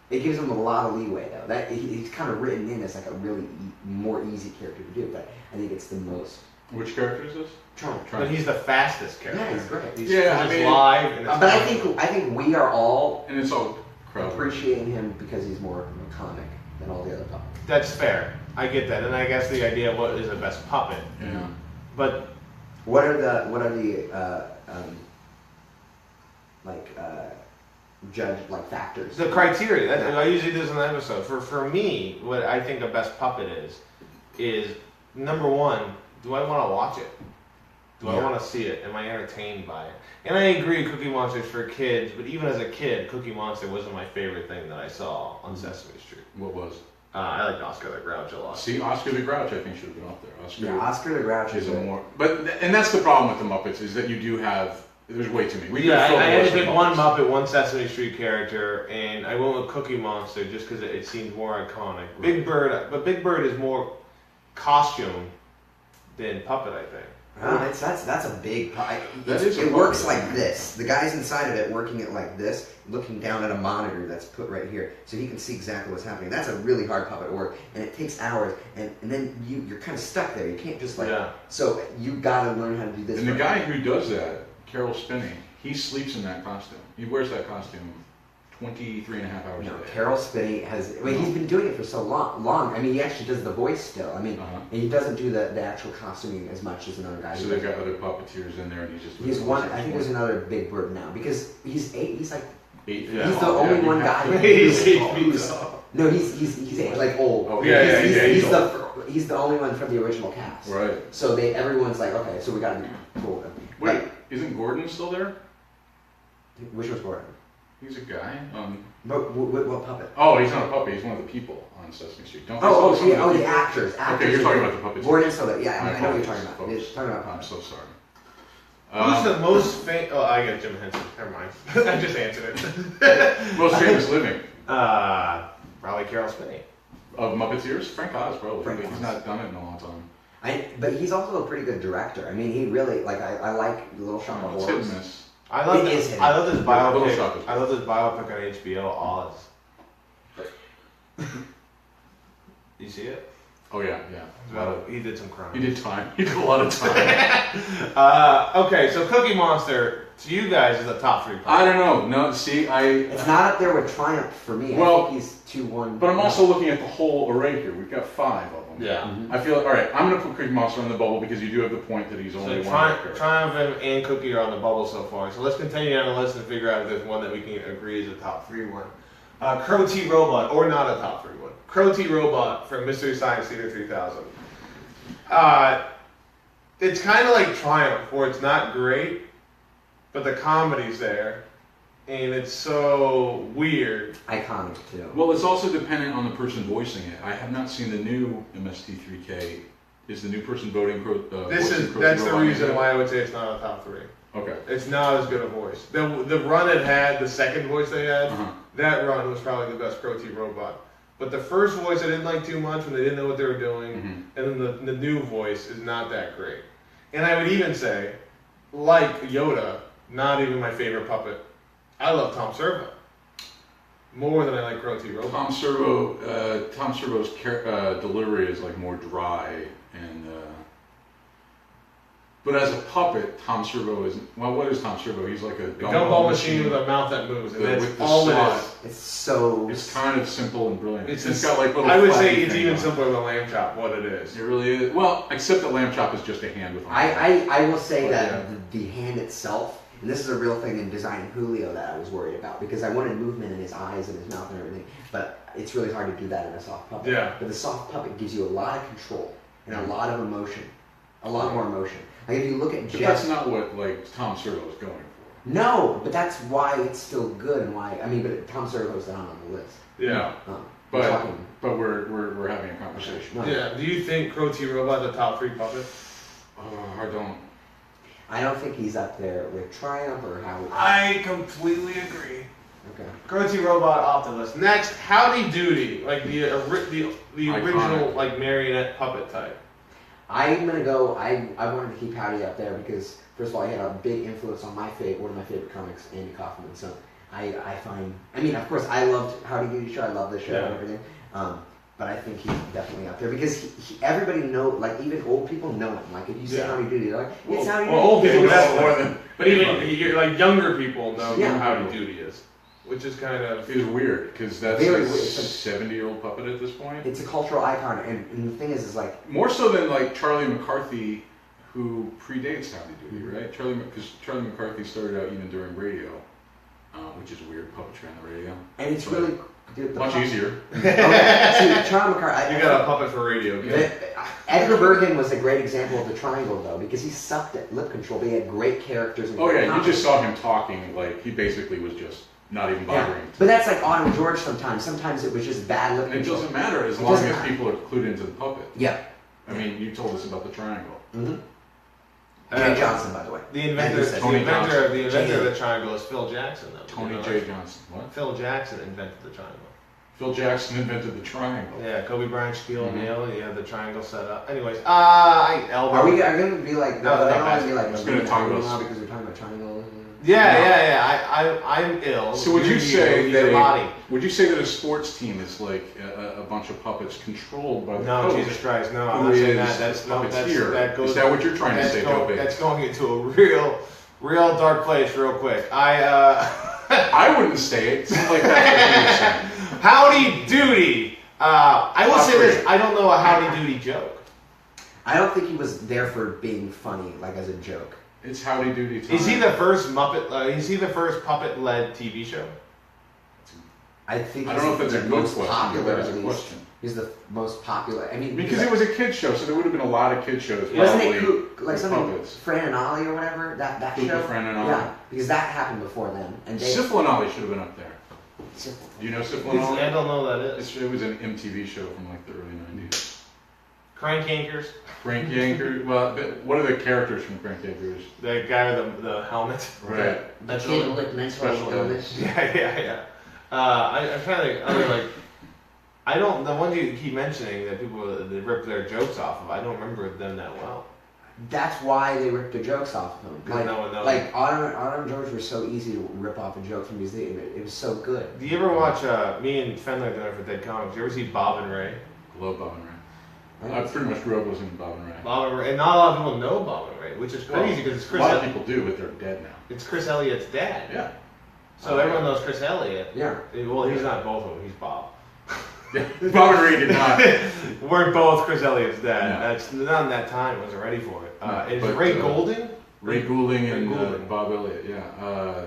It gives him a lot of leeway, though. He's kind of written in as like a really more easy character to do, but I think it's the most. Which character is this? Triumph. But he's the fastest character. Yeah, he's great. He's, Yeah, I he's mean- live. And it's But I think we are all And it's all crowd. appreciating him because he's more comic than all the other puppets. that's fair. I get that, and I guess the idea of what is the best puppet. Yeah. But What are the judge like factors? the criteria. I usually do this in the episode. For me, what I think a best puppet is number one. Do I want to watch it? Do I Yeah. want to see it? Am I entertained by it? And I agree, Cookie Monster's for kids. But even as a kid, Cookie Monster wasn't my favorite thing that I saw on Sesame Street. What was? I liked Oscar the Grouch a lot. See, Oscar the Grouch, I think should have been up there. Oscar Yeah, Oscar the Grouch is is a more, and that's the problem with the Muppets is that you do have. There's way too many. We Yeah, could I had to fill pick the one Muppets. Muppet, one Sesame Street character, and I went with Cookie Monster just because it seemed more iconic. Big Bird, but Big Bird is more costume than puppet, I think. That's a big. That is a It works puppet. like this. The guy's inside of it working it like this, looking down at a monitor that's put right here, so he can see exactly what's happening. That's a really hard puppet work, and it takes hours. And then you're kind of stuck there. You can't just like. Yeah. So you got to learn how to do this. And the right. guy who does that Carol Spinney, he sleeps in that costume. He wears that costume 23 and a half hours No, a day. Carol Spinney has. Well, he's been doing it for so long. I mean, he actually does the voice still. I mean, and he doesn't do the actual costuming as much as another guy. So they've got other puppeteers in there, and he's just. He's one. I think there's another big bird now because he's 8. He's like. 8 Yeah. He's the only one guy. He's 8 feet tall. No, he's 8, like old. Oh, yeah, He's the only one from the original cast. Right. So everyone's like, okay, so we got to be cool. Wait, isn't Gordon still there? Which was Gordon? He's a guy. But what puppet? Oh, he's not a puppet. He's one of the people on Sesame Street. Don't. The actors. Okay, you're talking about the puppets. Gordon's still there. Yeah, My I know what you're talking apologies, about. You're folks. talking about I'm puppets. so sorry. Who's the most famous? Oh, I got Jim Henson. Never mind. I just answered it. Most famous living Probably Carol Spinney. of Muppeteers? Frank Oz, probably. Frank He's Oz. not done it in a long time. But he's also a pretty good director. I mean, he really I like Little Shop of It's hit and Horrors. miss. I love It this. is him. I love this Little Shop is biopic. I love this biopic on HBO. Oz. You see it? Oh yeah. He did some crime. He did time. He did a lot of time. Okay, so Cookie Monster to you guys is a top 3 puppet. I don't know. No, see, It's not up there with Triumph for me. Well, I think he's 2-1. But I'm also looking at the whole array here. We've got 5 of them. Yeah. I feel like, all right, I'm going to put Cookie Monster on the bubble because you do have the point that he's only So one character. Triumph and Cookie are on the bubble so far. So let's continue down the list and figure out if there's one that we can agree is a top 3 one. Crow T Robot, or not a top 3 one. Crow T Robot from Mystery Science Theater 3000. It's kind of like Triumph, where it's not great, but the comedy's there, and it's so weird. Iconic too. Well, it's also dependent on the person voicing it. I have not seen the new MST3K. Is the new person voting That's voicing Crow the T Robot reason yet? why I would say it's not a top 3. Okay. It's not as good a voice. The run it had, the second voice they had, Uh-huh. that run was probably the best Crow T Robot. But the first voice I didn't like too much when they didn't know what they were doing, and then the new voice is not that great. And I would even say, like Yoda, not even my favorite puppet. I love Tom Servo more than I like Crow T Robot. Tom Servo's delivery is like more dry and. But as a puppet, Tom Servo is well. What is Tom Servo? He's like a Gumball machine with a mouth that moves, and that's with the all slot. it is. It's so. It's kind of simple and brilliant. It's got like little. I would say flappy it's thing even on it. simpler than Lambchop. What it is. It really is. Well, except that Lambchop is just a hand with. I will say Oh, that yeah. the hand itself, and this is a real thing in designing Julio that I was worried about because I wanted movement in his eyes and his mouth and everything, but it's really hard to do that in a soft puppet. Yeah. But the soft puppet gives you a lot of control and a lot of emotion, a lot more emotion. Like if you look at But Jeff. that's not what like Tom Servo is going for. No, but that's why it's still good and why but Tom Servo's not on the list. Yeah. We're But talking. but we're having a conversation. No. Yeah. Do you think Crow T Robot is a top 3 puppet? I don't. I don't think he's up there with Triumph or Howdy. I completely agree. Okay. Crow T Robot off the list. Next, Howdy Doody, like the original Iconic. like marionette puppet type. I'm gonna go. I wanted to keep Howdy up there because first of all, he had a big influence on one of my favorite comics, Andy Kaufman. So I find. I mean, of course, I loved Howdy Doody show. I love the show and everything. But I think he's definitely up there because everybody like even old people know him. Like if you say Howdy Doody, they're like, it's Howdy Doody. Well, old people, It's- that's more than. But even like younger people know who Yeah. Howdy Doody is, which is kind of. It's weird because that's Very a weird. It's like- 70-year-old puppet at this point. It's a cultural icon, and the thing is like More so than like Charlie McCarthy, who predates Howdy Doody, right? Because Charlie McCarthy started out even during radio, which is weird, puppetry on the radio. and it's But really dude, the much puppet- easier. See, Charlie McCarthy. You got a puppet for radio. Okay? Edgar Bergen was a great example of the triangle, though, because he sucked at lip control, but he had great characters. And Oh great yeah, you comics. just saw him talking like he basically was just not even Yeah. bothering. But that's like Autumn George sometimes. Sometimes it was just bad lip And it control. doesn't matter as It long doesn't as matter. people are clued into the puppet. Yeah. I mean, you told us about the triangle. Mm-hmm. Jay Johnson, by the way. The inventor, Tony Tony the inventor Jay. of the triangle is Phil Jackson, though. Tony You know J. that? Johnson. What? Phil Jackson invented the triangle. Phil Jackson invented the triangle. Yeah, Kobe Bryant, Shaquille Mhm. O'Neal. You had the triangle set up. Anyways, elbow. Are we going to be like? No, they no, don't want to be like. I was gonna talk about- now because we're talking about triangles. Yeah. I'm ill. So would you say your that body? would you say that a sports team is like a bunch of puppets controlled by the No, coach? Jesus Christ, no. Who I'm not saying is that. That's a no. puppeteer? That goes. Is that what you're trying to say, Joe Big? That's going into a real real dark place, real quick. I wouldn't say it. Seems like that's what you're saying. Howdy Doody. I will say this. I don't know a Howdy Doody joke. I don't think he was there for being funny, like as a joke. It's Howdy Doody time. Is he the first Muppet? Is he the first puppet-led TV show? I think I don't know if that's a the good most question, popular. but that is At a least. question. He's the most popular. I mean, Because it was a kid show, so there would have been a lot of kid shows. wasn't probably, it like with something puppets. Fran and Ollie or whatever that Coop show? and Fran and Ollie. Yeah, because that happened before them. And they Syphil and Ollie should have been up there. Do you know Syphil and Ollie? I don't know what that is. It was an MTV show from like the early 90s. Crank Yankers. Crank Yanker. Well, what are the characters from Crank Yankers? The guy with the helmet. Right. The kid with mental Special illness. Yeah. I'm trying to think. I don't. The ones you keep mentioning that people they rip their jokes off of. I don't remember them that well. That's why they ripped the jokes off of him. Because no one knows. Like Autumn and George were so easy to rip off a joke from music. It was so good. Do you ever watch me and Fendler dinner for Dead Comics? You ever see Bob and Ray? Love Bob and Ray. I pretty much grew up listening to Bob and Ray. Bob and Ray, and not a lot of people know Bob and Ray, which is crazy because it's A Chris. lot of people do, but they're dead now. It's Chris Elliott's dad. Yeah. So everyone knows Chris Elliott. Yeah. Well, he's not both of them. He's Bob. Bob and Ray did not. We're both Chris Elliott's dad. No. That's not in that time. Wasn't ready for it. Is but, Ray Goulding? Ray Goulding Ray and Goulding. Bob Elliott, yeah.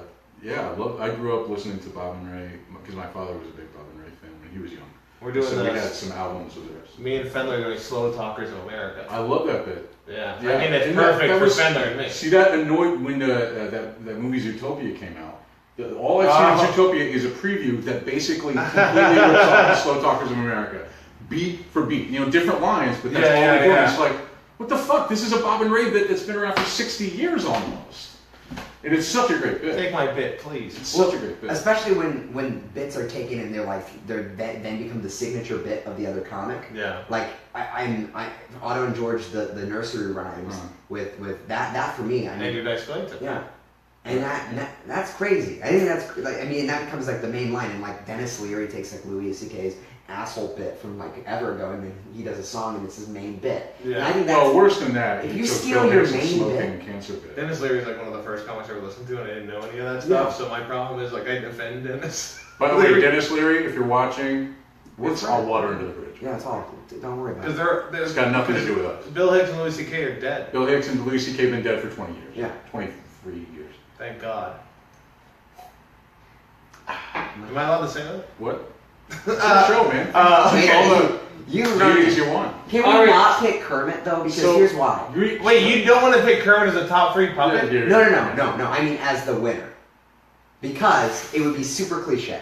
I grew up listening to Bob and Ray because my father was a big Bob and Ray fan when he was young. We're doing so we had this. some albums of theirs. Me and Fendler are doing Slow Talkers of America. I love that bit. Yeah. Yeah. I mean, it's And perfect that for was- Fendler and me. See, that annoyed when that movie Zootopia came out. All I've seen in Zootopia is a preview that basically completely rips off the Slow Talkers of America. Beat for beat. Different lines, but that's all they're doing. It's like, what the fuck? This is a Bob and Ray bit that's been around for 60 years almost. And it's such a great bit. Take my bit, please. It's such a great bit. Especially when bits are taken and they're then become the signature bit of the other comic. Yeah. Like I Otto and George the nursery rhymes with that for me. I They mean, do nice to. yeah. And that's crazy. I think that's like that becomes like the main line. And like Dennis Leary takes like Louis C.K.'s asshole bit from like ever ago, and then he does a song and it's his main bit. Yeah. And I think that's, Well, worse than that, if he you took steal Bill your Hicks' main smoking bit- cancer bit. Dennis Leary is like one of the first comics I ever listened to, and I didn't know any of that stuff. So my problem is like I defend Dennis. By the way, Dennis Leary, if you're watching, it's all water under the bridge. yeah, it's all. Don't worry about Because it. there's It's got nothing to do with us. Bill Hicks and Louis C.K. are dead. Bill Hicks and Louis C.K. been dead for 20 years. Yeah. 23 years. Thank God. Am I allowed to say that? What? It's a show, man. Wait, all the you ladies you want. Can we All right. not pick Kermit though? Because So- here's why. Wait, you don't want to pick Kermit as a top 3 puppet? Yeah, No. I mean, as the winner, because it would be super cliche.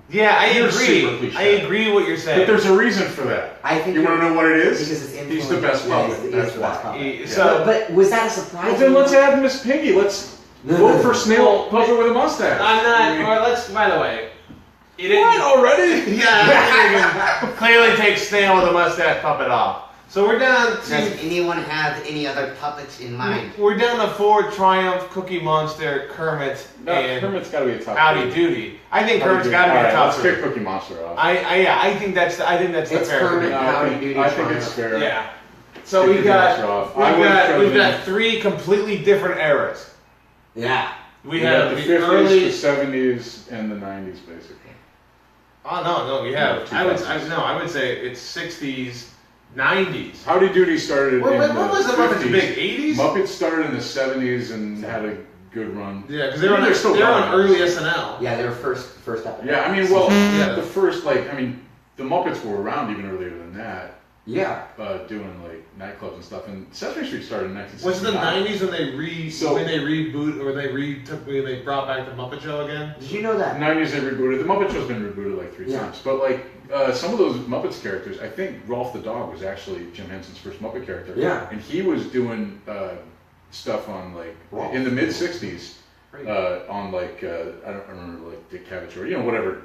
Yeah, I You're agree. super cliche. I agree what you're saying. But there's a reason for that. I think You want to know what it is? because it's He's the best puppet. He's That's the why. best puppet. So, But was that a surprise? Well, then let's add Miss Piggy. Let's vote for Snail Puzzle with a mustache. I'm not. Or let's. By the way, you didn't. What already? Yeah. Clearly, take Snail with a mustache puppet off. So we're down Does to. anyone have any other puppets in mind? We're down to 4 Triumph, Cookie Monster, Kermit, No, and Kermit's got to be a top. Howdy three. Doody. I think Howdy Kermit's Doody. got to be All a right, top let's 3. kick Cookie Monster off. I think that's the It's fair. Kermit, No, Howdy Doody, I think Triumph. it's fair. Yeah. So Kick we Cookie Monster off. I would have we've chosen- got 3 completely different eras. Yeah. We got have the the 50s, early. the 70s, and the 90s, basically. Oh no, we have. No, I would 2000s. say it's 60s, 90s. Howdy Doody started What in the was the Muppets 50s. big 80s? Muppets started in the 70s and had a good run. Yeah, because they were on They're still they were on going. early SNL. Yeah, they were first episode. Yeah, I mean, well, Yeah. the first, the Muppets were around even earlier than that, Yeah. doing nightclubs and stuff. And Sesame Street started in 1969. Was it the 90s when they when they brought back the Muppet Show again? Did you know that? 90s they rebooted. The Muppet Show's been rebooted like 3 Yeah. times. But some of those Muppets characters, I think Rolf the dog was actually Jim Henson's first Muppet character. Yeah. And he was doing stuff on Rolf. in the mid 60s on I don't remember Dick Cavett or whatever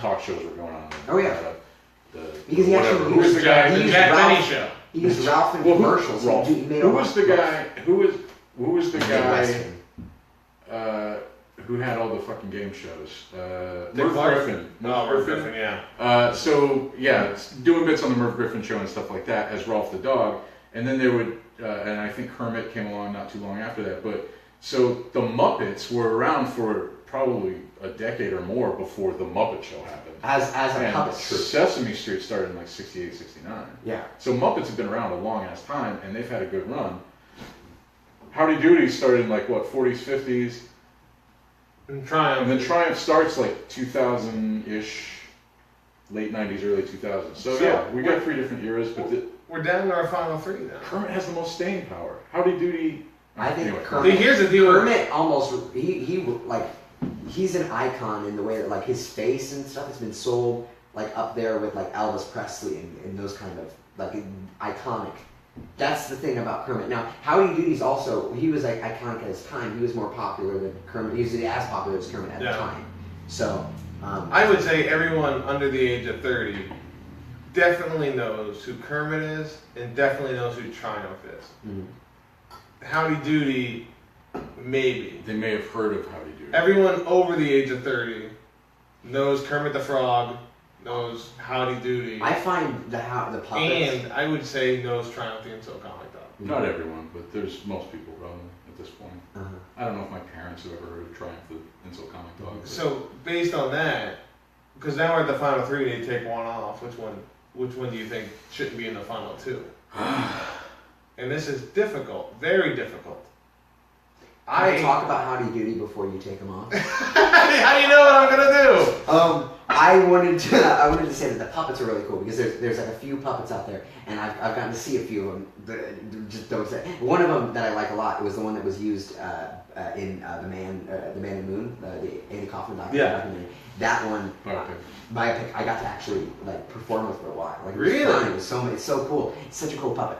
talk shows were going on. Oh, yeah. Because he whatever. actually Who was the guy? he The used Jack Benny Ralph- Show. He used Ralph in Well, commercials. Rolf. He made Who a was the lot- guy? Who was the guy? Midwestern. Who had all the fucking game shows? Dick Merv Clark? Griffin. Merv Griffin, yeah. So yeah, doing bits on the Merv Griffin show and stuff like that as Rolf the dog, and then they would, and I think Kermit came along not too long after that. But So the Muppets were around for probably a decade or more before the Muppet Show happened. As a And puppet troupe. Sesame Street started in like 68, 69. Yeah. So Muppets have been around a long ass time, and they've had a good run. Howdy Doody started in like what, 40s, 50s, And Triumph. and then Triumph starts like 2000-ish, late 90s, early 2000s. So yeah, we got 3 different eras, but We're down to our final 3 now. Kermit has the most staying power. Howdy Doody. I think anyway, Kermit- See, here's the deal. Kermit almost he's an icon in the way that like his face and stuff has been sold like up there with like Elvis Presley and those kind of like iconic. That's the thing about Kermit. Now, Howdy Doody's also he was like iconic at his time. He was more popular than Kermit. He was as popular as Kermit at the time. So I would say everyone under the age of 30 definitely knows who Kermit is and definitely knows who Triumph is. Mhm. Howdy Doody, maybe. they may have heard of Howdy Doody. Everyone over the age of 30 knows Kermit the Frog, knows Howdy Doody, I find the puppets. and I would say knows Triumph the Insult Comic Dog. Not everyone, but there's most people probably at this point. Uh-huh. I don't know if my parents have ever heard of Triumph the Insult Comic Dog. but- So based on that, because now we're at the final 3, they take one off. Which one do you think shouldn't be in the final 2? And this is difficult, very difficult. Can I talk about Howdy Doody before you take him off? How do you know what I'm gonna do? I wanted to say that the puppets are really cool because there's like a few puppets out there, and I've gotten to see a few of them. Just don't say. One of them that I like a lot was the one that was used in the Man in the Moon, the Andy Kaufman documentary. That one, biopic, I got to actually like perform with for a while. Like, it was Really? fun. It's so cool. It's such a cool puppet.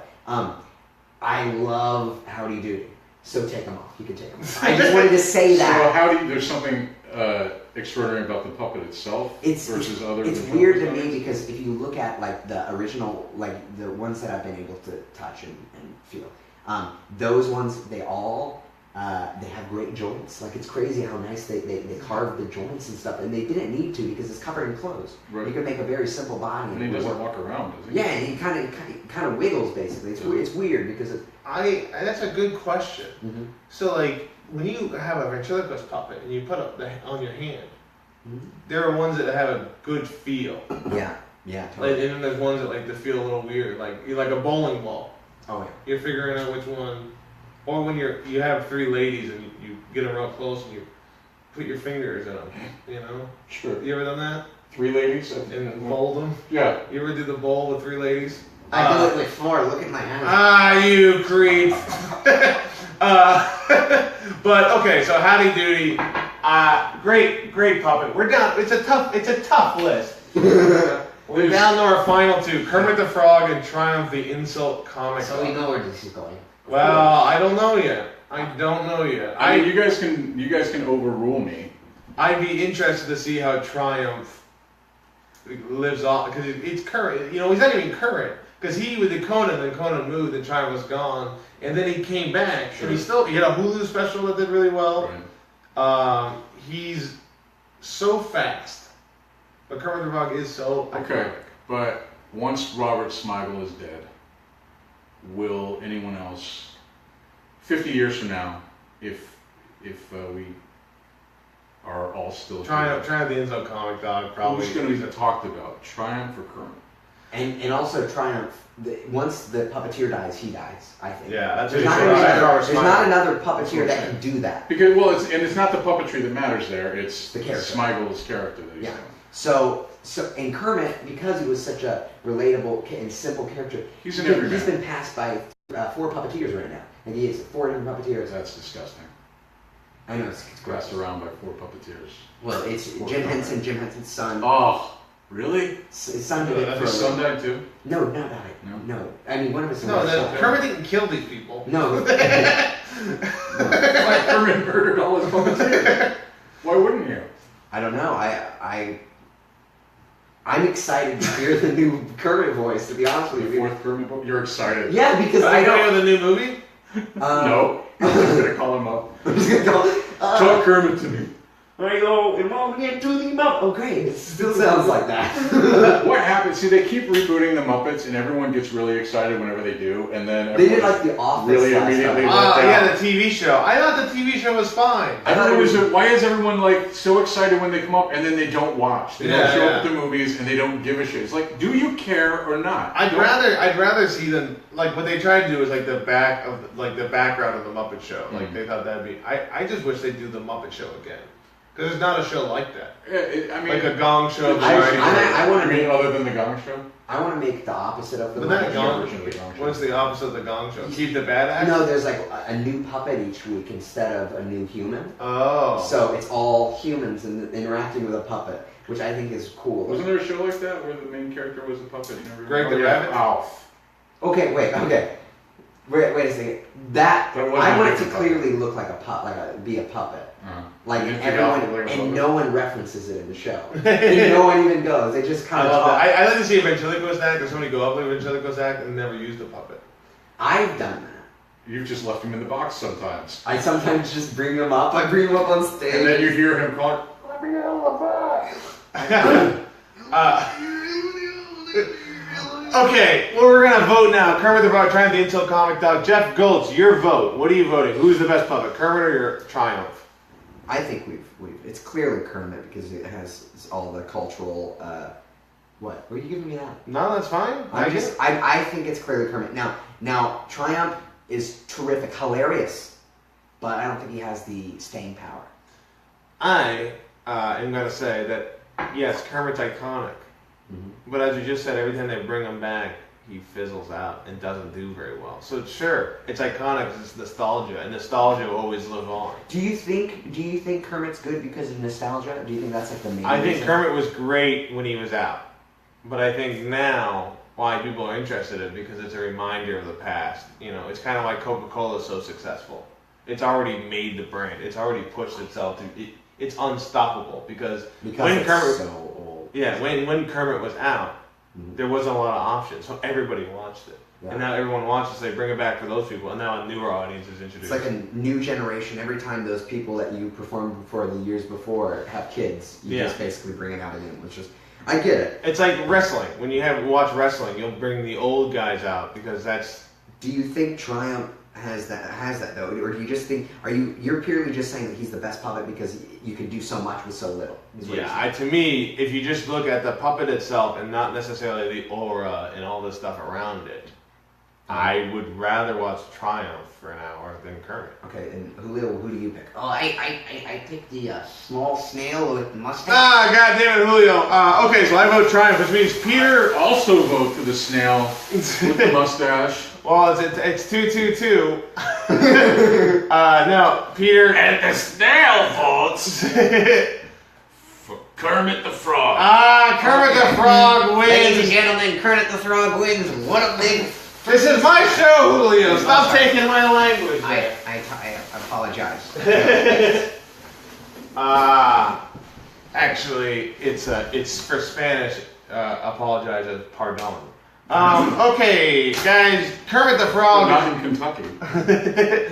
I love Howdy Doody. So take him off. You can take him off. I just wanted to say that. So there's something extraordinary about the puppet itself versus other. It's weird to me because if you look at like the original, like the ones that I've been able to touch and feel, those ones they have great joints. Like it's crazy how nice they carve the joints and stuff, and they didn't need to because it's covered in clothes. Right. You could make a very simple body. And he doesn't walk around, does he? Yeah, and he kind of wiggles basically. It's weird because it's. That's a good question. Mm-hmm. So like when you have a ventriloquist puppet and you put it on your hand, Mm-hmm. there are ones that have a good feel. Yeah, totally. Like, and then there's ones that like to feel a little weird, like a bowling ball. Oh yeah. You're figuring out which one, or when you have 3 ladies and you get them real close and you put your fingers in them, you know. Sure. You ever done that? 3 ladies? And mold them? Yeah. You ever do the bowl with 3 ladies? I do it with 4. Look at my hands. Ah, you creep. But okay, so Howdy Doody, great puppet. We're down. It's a tough list. We're down to our final 2: Kermit the Frog and Triumph the Insult Comic. So we know where this is going. Well, I don't know yet. I mean, you guys can overrule me. I'd be interested to see how Triumph lives on, because it's current. You know, he's not even current. Because he did Conan, then Conan moved, and Triumph was gone, and then he came back, Sure. and he had a Hulu special that did really well. Right. He's so fast, but Kermit the Frog is so Okay, iconic. but once Robert Smigel is dead, will anyone else, 50 years from now, if we are all still Triumph the Insult Comic Dog, probably. who's going to be talked about, Triumph or Kermit? And also Triumph. Once the puppeteer dies, he dies. I think. Yeah, that's There's what not, he said. there's not another puppeteer that can do that. Because it's not the puppetry that matters there. It's The character. Smigel's character that he's Yeah. doing. So and Kermit, because he was such a relatable and simple character, He's an everyman. he's been passed by 4 puppeteers right now. Like he is 4 different puppeteers. That's disgusting. I know it's gross. Passed around by 4 puppeteers. Well, it's Jim Henson's son. Oh, really? His son did it for His son died too? No, not died. No. I mean, one of his sons. Kermit didn't kill these people. No. Why Kermit murdered all his puppeteers? Why wouldn't you? I don't know. I'm excited to hear the new Kermit voice. To be honest with The you. 4th Kermit book? You're excited? Yeah, because Are I you don't. going to the new movie? No. I'm just going to call him up. I'm just gonna go. Talk Kermit to me. I go, and welcome into the Muppet. Oh, great. It still sounds like that. What happens? See, they keep rebooting the Muppets, and everyone gets really excited whenever they do, and then They did like The Office really last immediately time. let down. Yeah, the TV show. I thought the TV show was fine. I don't know, why is everyone like so excited when they come up and then they don't watch? They don't show up at the movies and they don't give a shit. It's like, do you care or not? I'd rather see them like what they tried to do is like the background of the Muppet Show. Like they thought that'd be. I just wish they'd do the Muppet Show again. Because there's not a show like that. I mean, like a Gong Show. I want to make other than the Gong Show. I want to make the opposite of the But that Muppet Gong version of the Gong Show. What's the opposite of the Gong Show? Keep the bad acts? No, there's like a new puppet each week instead of a new human. Oh. So it's all humans interacting with a puppet, which I think is cool. Wasn't there a show like that where the main character was a puppet? Greg the Rabbit? Alf. Okay, wait a second. That That wasn't I want it a to puppet. clearly look like be a puppet. Like You didn't everyone, think Alf was a and puppet? no one references it in the show. And no one even goes. They just I kind of love talk. that. I like to see a ventriloquist act or somebody go up with a ventriloquist act and never use the puppet. I've done that. You've just left him in the box sometimes. I sometimes just bring them up. I bring them up on stage. And then you hear him calling, Okay, well we're gonna vote now. Kermit the Frog, Triumph the Intel Comic Dog. Jeff Goltz, your vote. What are you voting? Who's the best puppet, Kermit or your Triumph? I think we've it's clearly Kermit because it has all the cultural. What? Were you giving me that? No, that's fine. I think it's clearly Kermit. Now Triumph is terrific, hilarious, but I don't think he has the staying power. I am gonna say that yes, Kermit's iconic, but as you just said, every time they bring him back, he fizzles out and doesn't do very well. So sure, it's iconic because it's nostalgia, and nostalgia will always live on. Do you think Kermit's good because of nostalgia? Do you think that's like the main I think reason? Kermit was great when he was out, but I think now why people are interested in it because it's a reminder of the past. You know, it's kind of like Coca-Cola is so successful. It's already made the brand. It's already pushed itself to. It's unstoppable because when it's Kermit, so old. yeah, when Kermit was out, there wasn't a lot of options, so everybody watched it. Yeah. And now everyone watches. They bring it back for those people, and now a newer audience is introduced. It's like a new generation. Every time those people that you performed for the years before have kids, you just basically bring it out again, which is, I get it. It's like wrestling. When you watch wrestling, you'll bring the old guys out because that's. Do you think Triumph has that though, or do you just think you're purely just saying that he's the best puppet because you can do so much with so little? Yeah, to me, if you just look at the puppet itself and not necessarily the aura and all the stuff around it, I would rather watch Triumph for an hour than Kermit. Okay, and Julio, who do you pick? Oh, I picked the small snail with the mustache. Ah, God damn it, Julio. Okay, so I vote Triumph, which means Peter. also vote for the snail with the mustache. Well, it's 2-2-2. No, Peter. And the snail votes for Kermit the Frog. Kermit the Frog Ladies and wins. gentlemen, Kermit the Frog wins. What a big... This is my show, Julio. Stop taking my language. I apologize. Actually, it's for Spanish. Apologize as pardon. Okay, guys. Kermit the Well, Frog. not in Kentucky.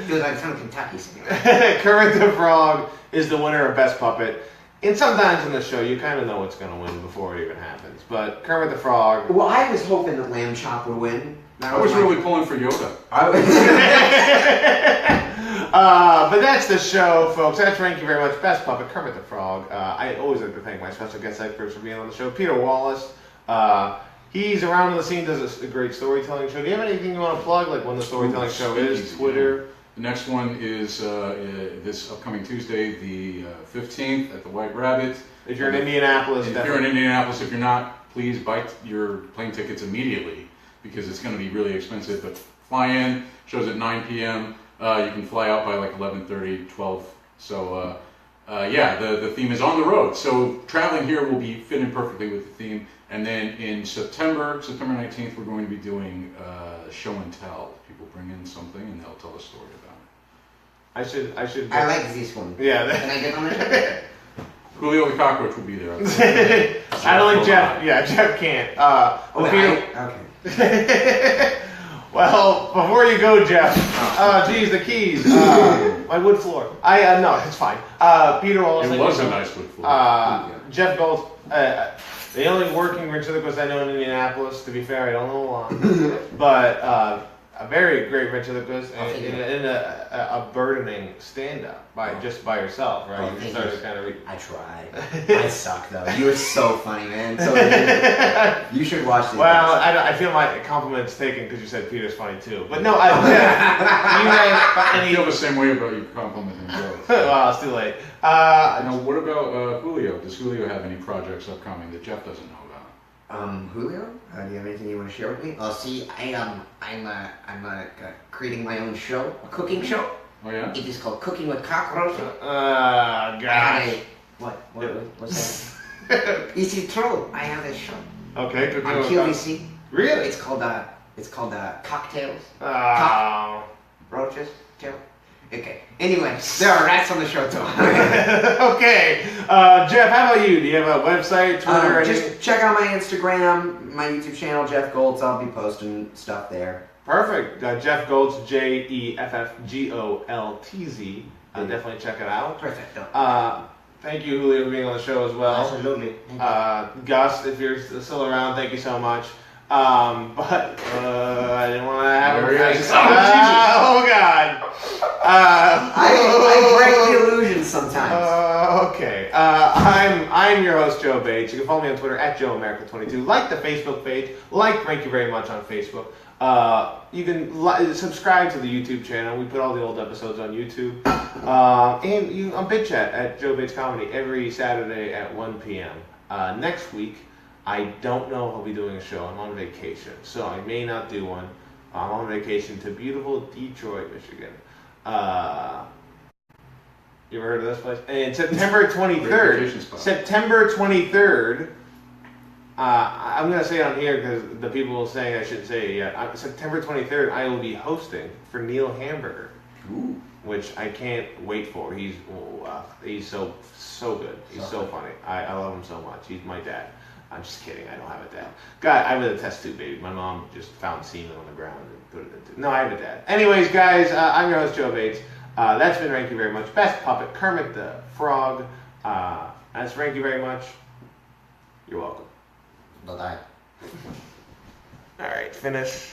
Dude, I'm from Kentucky, senor. Kermit the Frog is the winner of Best Puppet. And sometimes in the show, you kind of know what's going to win before it even happens. But Kermit the Frog. Well, I was hoping that Lambchop would win. I was really pulling for Yoda. But that's the show, folks. That's thank you very much. Best Puppet, Kermit the Frog. I always like to thank my special guest experts for being on the show. Peter Wallace. He's around on the scene, does a great storytelling show. Do you have anything you want to plug, like when the storytelling show is? Twitter? The next one is this upcoming Tuesday, the 15th, at the White Rabbit. If you're in Indianapolis, If you're in Indianapolis, if you're not, please buy your plane tickets immediately because it's going to be really expensive. But fly in, shows at 9 p.m. You can fly out by like 11:30, 12. So yeah, the theme is on the road. So traveling here will be fitting perfectly with the theme. And then in September 19th, we're going to be doing show and tell. People bring in something and they'll tell a story about it. I should. I like this one. Yeah. Can I get on the Julio the Cockroach will be there. I don't think Jeff. Yeah, Jeff can't. Oh, Peter, okay. Well, before you go, Jeff. Geez, the keys. My wood floor. No, it's fine. Peter Wallace. It was a nice wood floor. Jeff Goltz. The only working ventriloquist I know in Indianapolis. To be fair, I don't know a lot, but a very great ventriloquist and a burdening stand-up just by yourself, right? Oh, You started kind of. I tried. I suck though. You were so funny, man. So good. You should watch this. Well, I feel my compliments taken because you said Peter's funny too. But no, I feel the same way about you complimenting Joe. Well, it's too late. Now, what about Julio? Does Julio have any projects upcoming that Jeff doesn't know about? Julio, do you have anything you want to share with me? Oh, see, I'm creating my own show, a cooking show. Oh yeah. It is called Cooking with Cockroaches. Gosh. What's that? It's true. I have this show Okay, good. on QVC. Really? It's called Cocktails. Oh. Roaches. Joe. Okay. Anyway, there are rats on the show too. Okay. Jeff, how about you? Do you have a website, Twitter, or anything? Just check out my Instagram, my YouTube channel, Jeff Goltz. I'll be posting stuff there. Perfect. Jeff Goltz, JEFFGOLTZ. Definitely check it out. Perfect. Thank you, Julio, for being on the show as well. Absolutely. Thank you. Gus, if you're still around, thank you so much. But I didn't want to have There he him. is. Oh God! I break the illusion sometimes. Okay. I'm your host, Joe Bates. You can follow me on Twitter at JoeAmerica22. Like the Facebook page. Thank you very much on Facebook. You can subscribe to the YouTube channel. We put all the old episodes on YouTube. And you on Big Chat at Joe Bates Comedy every Saturday at 1 p.m. Next week, I don't know if I'll be doing a show. I'm on vacation, so I may not do one. I'm on vacation to beautiful Detroit, Michigan. You ever heard of this place? And September 23rd. September 23rd. I'm going to say it on here because the people are saying I shouldn't say it yet. September 23rd, I will be hosting for Neil Hamburger. Ooh. Which I can't wait for. He's so good. He's so funny. I love him so much. He's my dad. I'm just kidding. I don't have a dad. God, I was a test tube baby. My mom just found semen on the ground and put it into. No, I have a dad. Anyways, guys, I'm your host, Joe Bates. That's been Thank You Very Much. Best Puppet, Kermit the Frog. That's Thank You Very Much. You're welcome. Bye-bye. All right, finish.